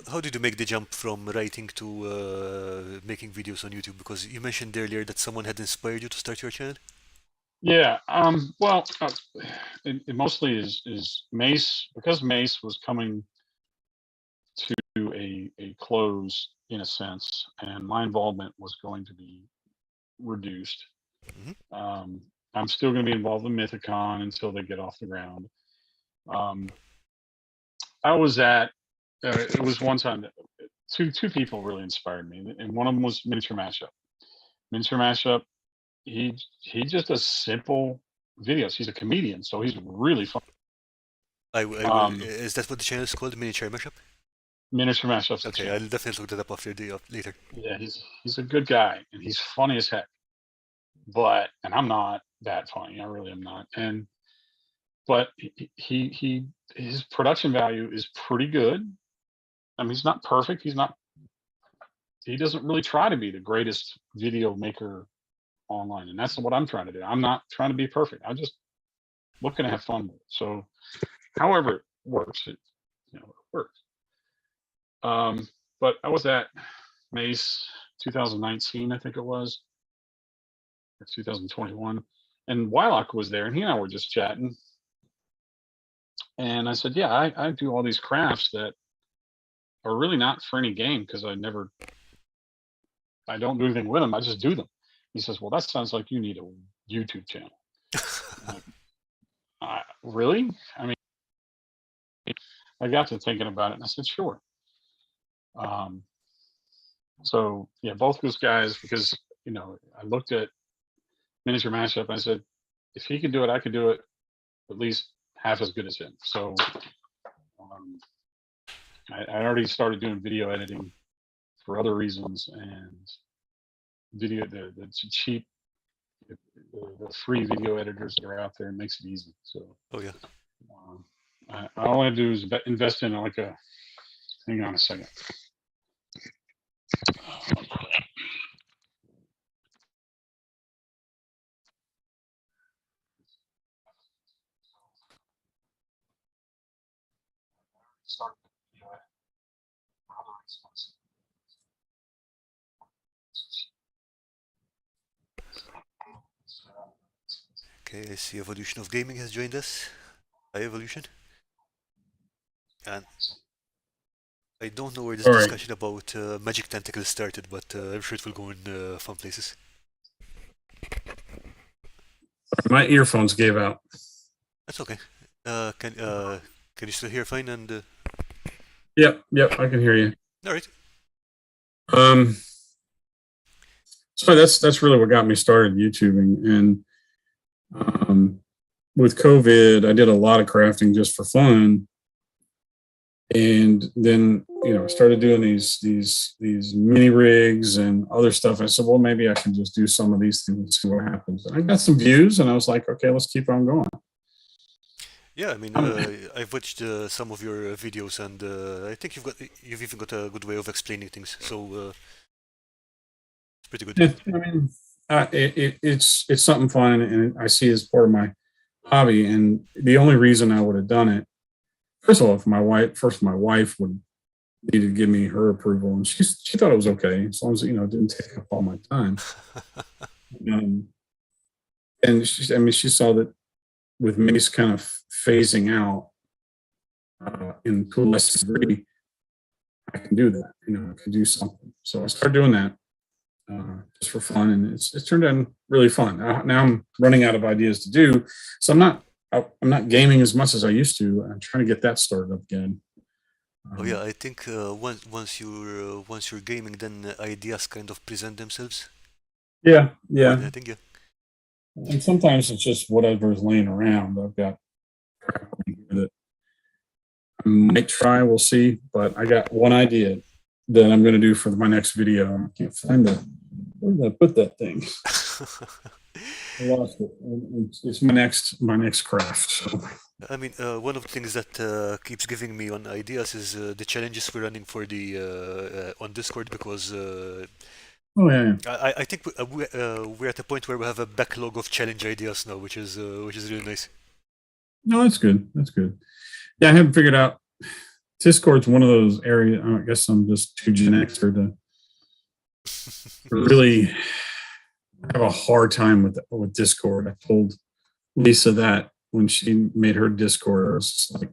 how did you make the jump from writing to making videos on YouTube? Because you mentioned earlier that someone had inspired you to start your channel. yeah. Well, it mostly is Mace, because Mace was coming to a close in a sense, and my involvement was going to be reduced. Hmm. I'm still going to be involved in Mythicon until they get off the ground. I was at it was one time that two people really inspired me, and one of them was Miniature Mashup. Miniature Mashup, he just does simple videos. He's a comedian, so he's really fun. I will. Um, Is that what the channel is called? Miniature Mashup? Miniature Mashup's the Okay, channel. I'll definitely look that up after later. Yeah, he's a good guy, and he's funny as heck. And I'm not that funny. I really am not. But his production value is pretty good. I mean, he's not perfect. He doesn't really try to be the greatest video maker online, and that's what I'm trying to do. I'm not trying to be perfect. I'm just looking to have fun with it. So, however it works, it works. But I was at Mace 2019, I think it was, or 2021, and Wylock was there, and he and I were just chatting. And I said, "Yeah, I do all these crafts that are really not for any game because I don't do anything with them. I just do them." He says, "Well, that sounds like you need a YouTube channel." I'm like, really? I mean, I got to thinking about it, and I said, "Sure." Um, so yeah, both those guys, because I looked at Miniature Mashup, and I said, if he can do it, I can do it at least half as good as him. So um, I already started doing video editing for other reasons, and the cheap, the free video editors that are out there, makes it easy. So Oh yeah. all I do is invest in like a. Hang on a second. Start video editing for other reasons. Okay, I see Evolution of Gaming has joined us. Hi, Evolution. And I don't know where this All right. discussion about Magic Tentacles started, but I'm sure it will go in fun places. My earphones gave out. That's okay. Can you still hear fine? And Yep, I can hear you. all right. Um, so that's really what got me started YouTubing, and with COVID, I did a lot of crafting just for fun, and then I started doing these mini rigs and other stuff. I said, well, maybe I can just do some of these things and see what happens. And I got some views, and I was like, okay, let's keep on going. Yeah, I mean, I've watched some of your videos, and I think you've even got a good way of explaining things. So it's pretty good. Yeah, I mean, it's something fun, and I see it as part of my hobby. And the only reason I would have done it, first of all, if my wife would need to give me her approval, and she thought it was okay as long as it didn't take up all my time. And she saw that with Mace kind of phasing out to a less degree, I can do that. I can do something. So I started doing that just for fun, and it's turned out really fun. Now I'm running out of ideas to do, so I'm not gaming as much as I used to. I'm trying to get that started up again. Oh yeah, I think once you're gaming, then ideas kind of present themselves Yeah, more yeah. than I think. Yeah. And sometimes it's just whatever's laying around. I've got that I might try. We'll see. But I got one idea that I'm going to do for my next video. I can't find it. Where did I put that thing? I lost it. It's my next craft. So I mean, one of the things that keeps giving me on ideas is the challenges we're running for the on Discord because Oh yeah, yeah. I think we're at a point where we have a backlog of challenge ideas now, which is really nice. No, that's good. That's good. Yeah, I haven't figured out. Discord's one of those areas. I guess I'm just too Gen Xer to really have a hard time with Discord. I told Lisa that when she made her Discord, I was just like,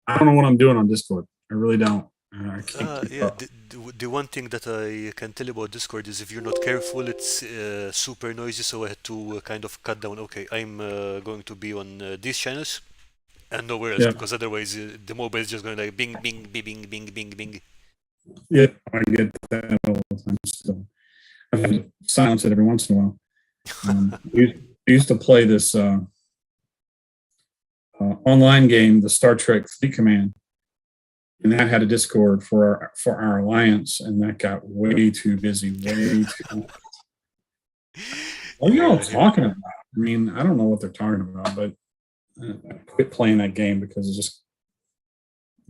I don't know what I'm doing on Discord. I really don't. I can't keep Yeah, up. the one thing that I can tell about Discord is if you're not careful, it's super noisy. So I had to kind of cut down. Okay, I'm going to be on these channels and nowhere else Yeah, because otherwise the mobile is just going like bing, bing, bing, bing, bing, bing, bing. yeah, I get that all the time. So I have to silence it every once in a while. We used to play this online game, the Star Trek Fleet Command, and that had a Discord for our alliance, and that got way too busy, way too. What are y'all Yeah, here. talking about? I mean, I don't know what they're talking about, but I quit playing that game because it's just,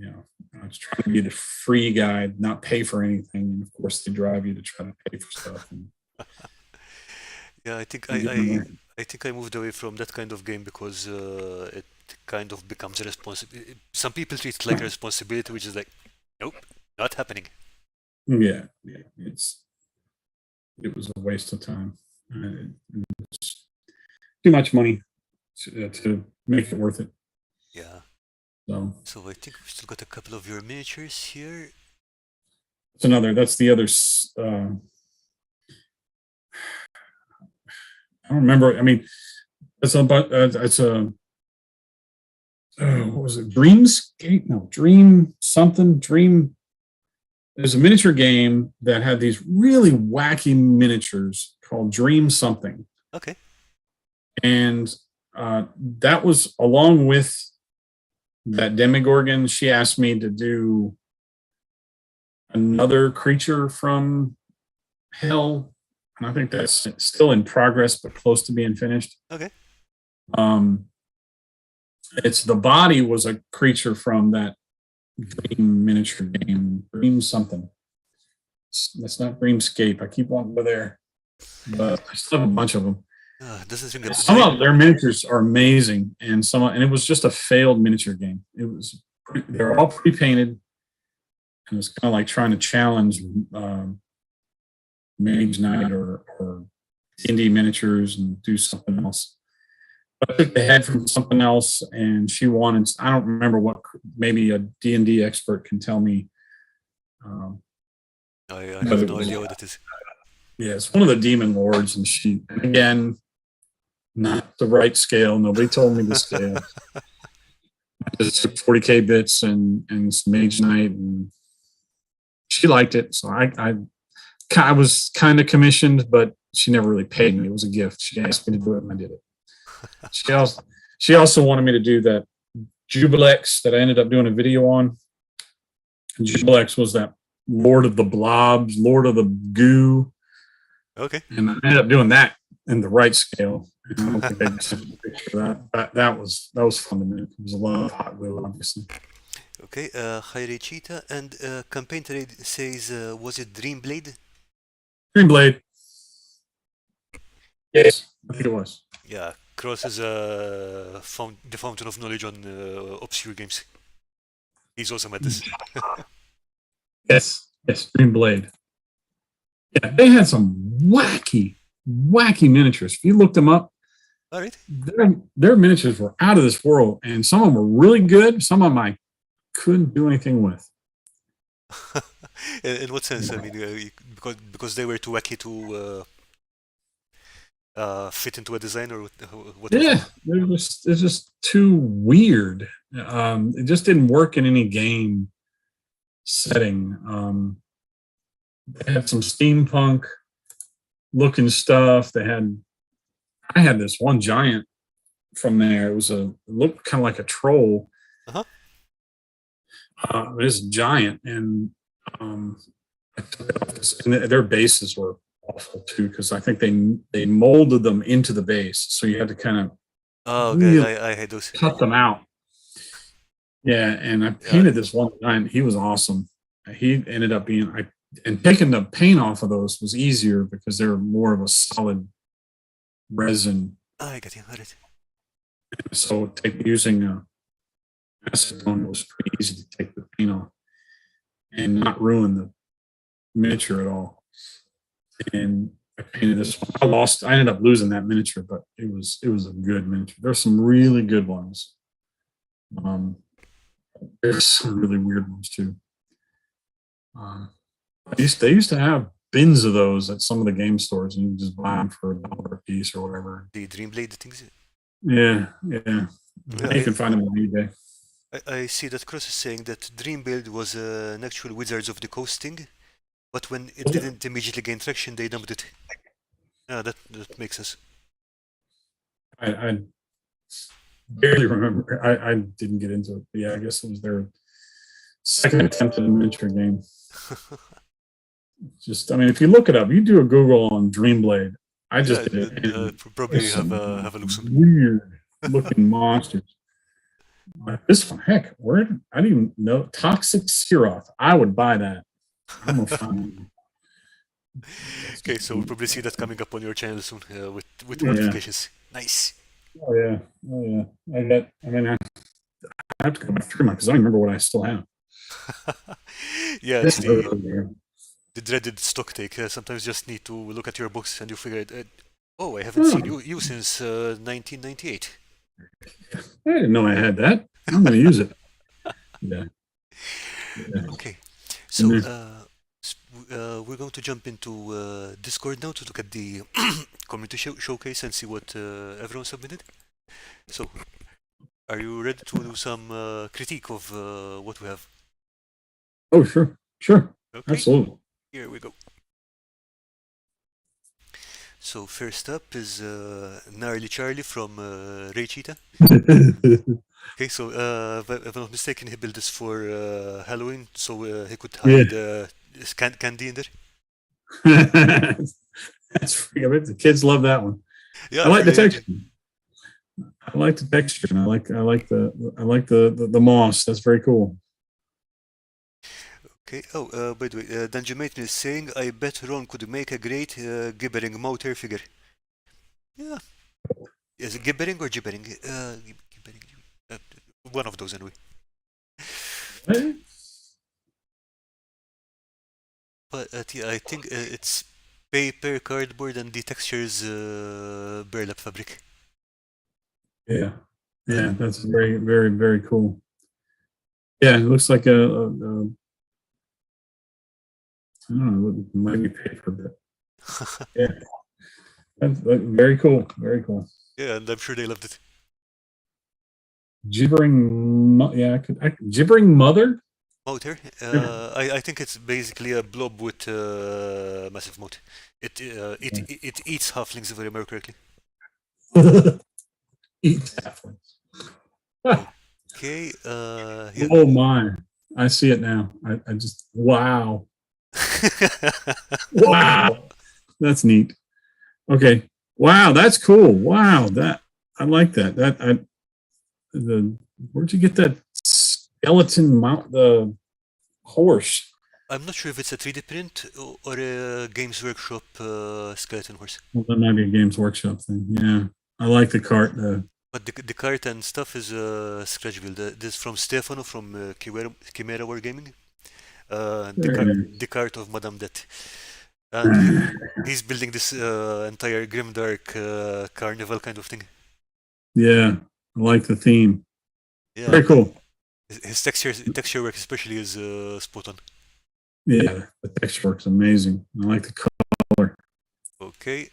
I was trying to be the free guy, not pay for anything, and of course they drive you to try to pay for stuff. And Yeah, I think you get in there. I think I moved away from that kind of game because it kind of becomes a responsibility. Some people treat it like a responsibility, which is like, nope, not happening. Yeah, yeah, it was a waste of time. It's too much money to make it worth it. Yeah. So So I think we've still got a couple of your miniatures here. that's the other. I don't remember. I mean, it's a what was it? Dreamscape? No, Dream something. Dream. There's a miniature game that had these really wacky miniatures called Dream something, Okay. and that was along with that Demigorgon. She asked me to do another creature from hell, and I think that's still in progress but close to being finished. Okay. It's the body was a creature from that Dream miniature game, Dream something. That's not Dreamscape. I keep wanting to go there, but I still have a bunch of them. Doesn't ring a Some of their miniatures are amazing, and it was just a failed miniature game. They're all pre-painted, and it's kind of like trying to challenge Mage Knight or indie miniatures and do something else. I took the head from something else, and she wanted. I don't remember what. Maybe a D&D expert can tell me. I have no idea what it is. Yeah, it's one of the demon lords, and she again, not the right scale. Nobody told me the scale. It's 40K bits and some Mage Knight, and she liked it. So I was kind of commissioned, but she never really paid me. It was a gift. She asked me to do it, and I did it. She also wanted me to do that Jubilex that I ended up doing a video on. Jubilex was that Lord of the Blobs, Lord of the Goo. Okay. And I ended up doing that in the right scale. I don't think I sent a picture of that. But that was fun to make. It was a lot of Hot Wheel, obviously. Okay. Hi, Cheetah. And campaign trade says, was it Dreamblade? Dreamblade. Yes, I think it was. Yeah. Cross is the fountain of knowledge on obscure games. He's awesome at this. Yes, Dreamblade. Yeah, they had some wacky miniatures. If you looked them up, All right. their miniatures were out of this world, and some of them were really good. Some of them I couldn't do anything with. In what sense? I mean, because they were too wacky to fit into a design, or what? Yeah, it's just too weird. It just didn't work in any game setting. They had some steampunk looking stuff. I had this one giant from there. It looked kind of like a troll. Uh-huh. It is giant, and their bases were awful too, because I think they molded them into the base, so you had to kind of Oh, God, Really I hate those. cut them out. Yeah, and I Yeah, painted this one guy. He was awesome. He ended up being and taking the paint off of those was easier because they were more of a solid resin. I got you. All right. So using acetone was pretty easy to take the paint off and not ruin the miniature at all. And I painted this one. I ended up losing that miniature, but it was a good miniature. There's some really good ones. There's some really weird ones too. They used to have bins of those at some of the game stores, and you can just buy them for $1 a piece or whatever. The Dreamblade things. Yeah. Yeah, You can find them on eBay. I see that Cross is saying that Dreamblade was an actual Wizards of the Coast thing, but when it didn't immediately gain traction, they dumped it. Yeah, that makes sense. I barely remember. I didn't get into it. But yeah, I guess it was their second attempt at a miniature game. I mean, if you look it up, you do a Google on Dreamblade. I just did it. Probably have a look soon. Weird looking monsters. Like this one, heck, I didn't even know Toxic Siroth. I would buy that. I'm gonna find it. Okay, so we'll probably see that coming up on your channel soon with notifications. Nice. Oh yeah. I have to go back through mine because I don't remember what I still have. Yeah, it's the dreaded stock take. Sometimes you just need to look at your books and you figure it. Oh, I haven't seen you since 1998. I didn't know I had that. I'm going to use it. Yeah. Okay, so we're going to jump into Discord now to look at the community showcase and see what everyone submitted. So, are you ready to do some critique of what we have? Oh, sure. Okay. Absolutely. Here we go. So first up is Gnarly Charlie from Ray Cheetah. Okay, so if I'm not mistaken, he built this for Halloween, so he could hide candy in there. That's free. I bet the kids love that one. Yeah, I like the texture. I like the texture, and I like the moss. That's very cool. Okay. Oh, by the way, Danjumate is saying, I bet Ron could make a great gibbering motor figure. Yeah. Is it gibbering or gibbering? Gibbering. One of those anyway. But yeah, I think it's paper, cardboard, and the texture is burlap fabric. Yeah, that's very, very, very cool. Yeah, it looks like I don't know, it might be paper, but yeah, that's very cool, very cool. Yeah, and I'm sure they loved it. Gibbering mother. Motor. I think it's basically a blob with massive moat. It eats halflings if I remember correctly. Eat halflings. Okay. Yeah. Oh my! I see it now. I just wow. Wow, that's neat. Okay. Wow, that's cool. Wow, I like that. Where'd you get that skeleton the horse? I'm not sure if it's a 3D print or a Games Workshop skeleton horse. Well, that might be a Games Workshop thing. Yeah, I like the cart. But the cart and stuff is scratch build. This is from Stefano from Chimera Wargaming. The cart of Madame Death. And he's building this entire grimdark carnival kind of thing. Yeah, I like the theme. Yeah, very cool. His texture work especially is spot on. Yeah, the texture work's amazing. I like the color. Okay,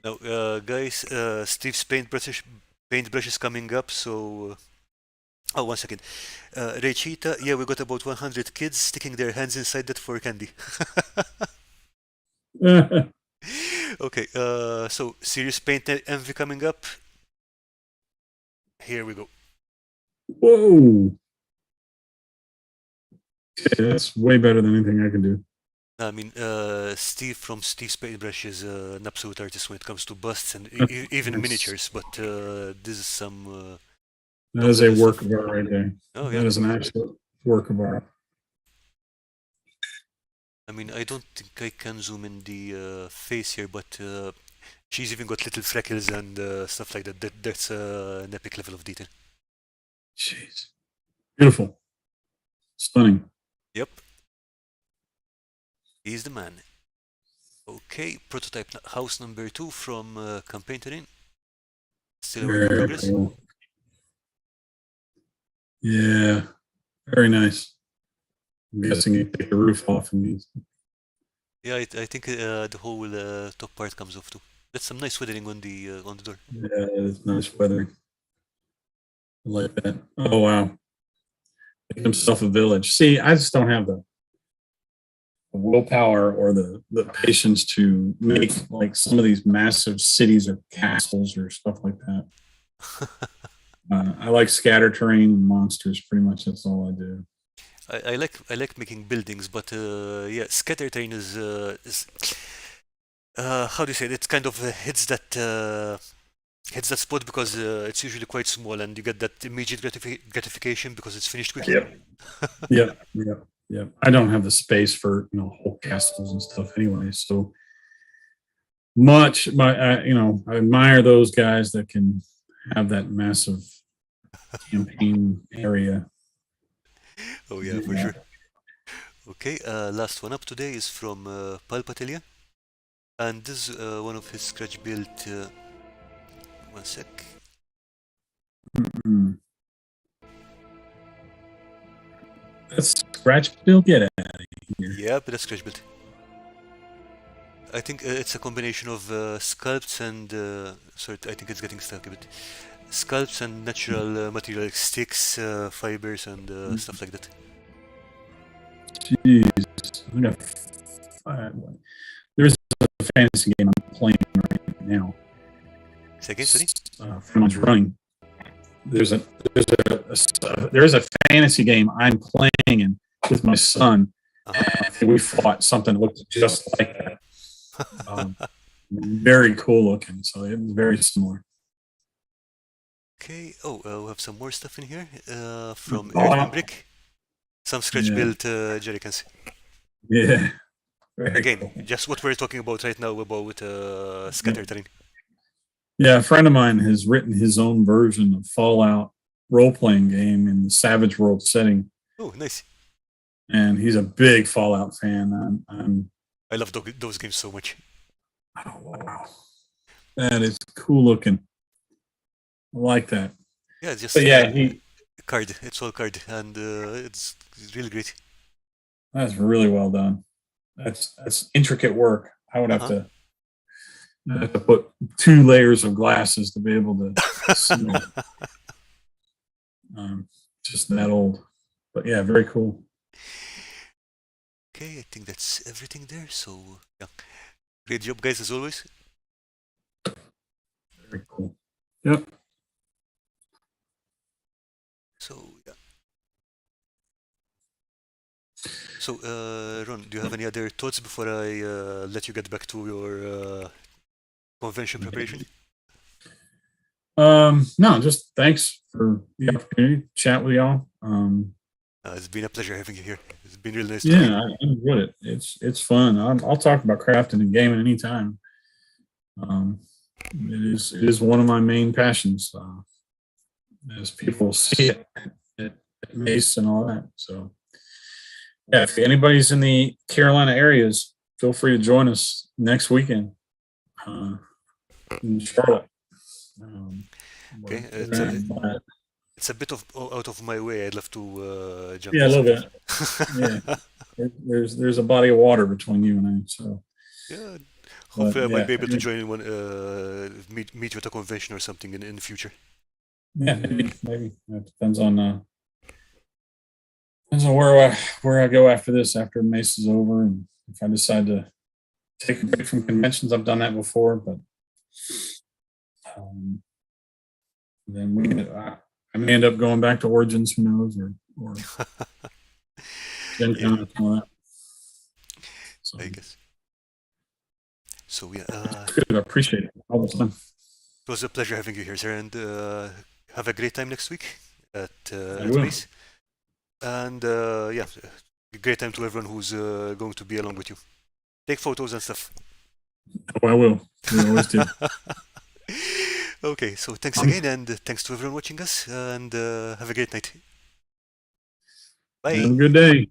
now guys, Steve's paintbrush is coming up, so oh, 1 second. Ray Cheetah, yeah, we got about 100 kids sticking their hands inside that for candy. Okay, so Serious Paint Envy coming up. Here we go. Whoa. Okay, that's way better than anything I can do. I mean, Steve from Steve's Paintbrush is an absolute artist when it comes to busts and even Nice. miniatures, but this is some That top is a level work stuff. of art right there. Oh, yeah. That is an absolute work of art. I mean, I don't think I can zoom in the face here, but she's even got little freckles and stuff like that. That's an epic level of detail. Jeez. Beautiful. Stunning. Yep. He's the man. Okay, prototype house number 2 from Campaign Terrain. Still a work in Very progress. cool. Yeah. Very nice. I'm guessing you take the roof off and these. Yeah, I think the whole top part comes off too. That's some nice weathering on the door. Yeah, it's nice weathering. I like that. Oh wow. Make himself a village. See, I just don't have the willpower or the patience to make like some of these massive cities or castles or stuff like that. I like scatter terrain and monsters. Pretty much, that's all I do. I like making buildings, but yeah, scatter terrain is how do you say it? It kind of hits that spot because it's usually quite small, and you get that immediate gratification because it's finished quickly. Yep. Yep. Yep. Yep. I don't have the space for whole castles and stuff anyway. So much, I admire those guys that can have that massive campaign area. Oh yeah, for sure. Okay, last one up today is from Palpatelia, and this is one of his scratch built. One sec. Mm-hmm. That's scratch build. Get out of here. Yeah, but that's scratch built. I think it's a combination of sculpts and sorry, I think it's getting stuck a bit. Sculpts and natural material like sticks, fibers, and stuff like that. Jeez, there's a fantasy game I'm playing right now. Second, sorry. Friend's running. There's a fantasy game I'm playing in with my son. We fought something that looked just like that. Very cool looking. So it was very similar. Okay. Oh, we have some more stuff in here from Earth Brick. Some scratch built jerrycans. Yeah. Again, cool. just what we're talking about right now about scatter terrain. Yeah, a friend of mine has written his own version of Fallout role-playing game in the Savage World setting. Oh, nice. And he's a big Fallout fan. I love those games so much. Oh, wow. That is cool looking. I like that. Yeah, just card. It's all card, and it's really great. That's really well done. That's intricate work. I would have to put 2 layers of glasses to be able to see it. Just that old. But yeah, very cool. Okay, I think that's everything there. So yeah, great job, guys, as always. Very cool. Yep. So yeah. So Ron, do you have any other thoughts before I let you get back to your convention preparation? No, just thanks for the opportunity to chat with y'all. It's been a pleasure having you here. It's been really nice. Yeah, I enjoyed it. It's fun. I'll talk about crafting and gaming anytime. It is one of my main passions, as people see it at Mace and all that. So, yeah, if anybody's in the Carolina areas, feel free to join us next weekend in Charlotte. Okay, it's a bit out of my way. I'd love to jump. Yeah, a little bit. Yeah, there's a body of water between you and I. So yeah, hopefully I might be able to join one, meet you at a convention or something in the future. Yeah, maybe. It depends on where I go after this, after Mace is over, and if I decide to take a break from conventions. I've done that before, but then I may end up going back to Origins, who knows, or Gen Con and all that. So I guess. So yeah, good. I appreciate it all the time. it was a pleasure having you here, sir, and have a great time next week at will. Mace. And yeah, a great time to everyone who's going to be along with you. Take photos and stuff. Oh, I will. We always do. Okay, so thanks again, and thanks to everyone watching us, and have a great night. Bye. Have a good day.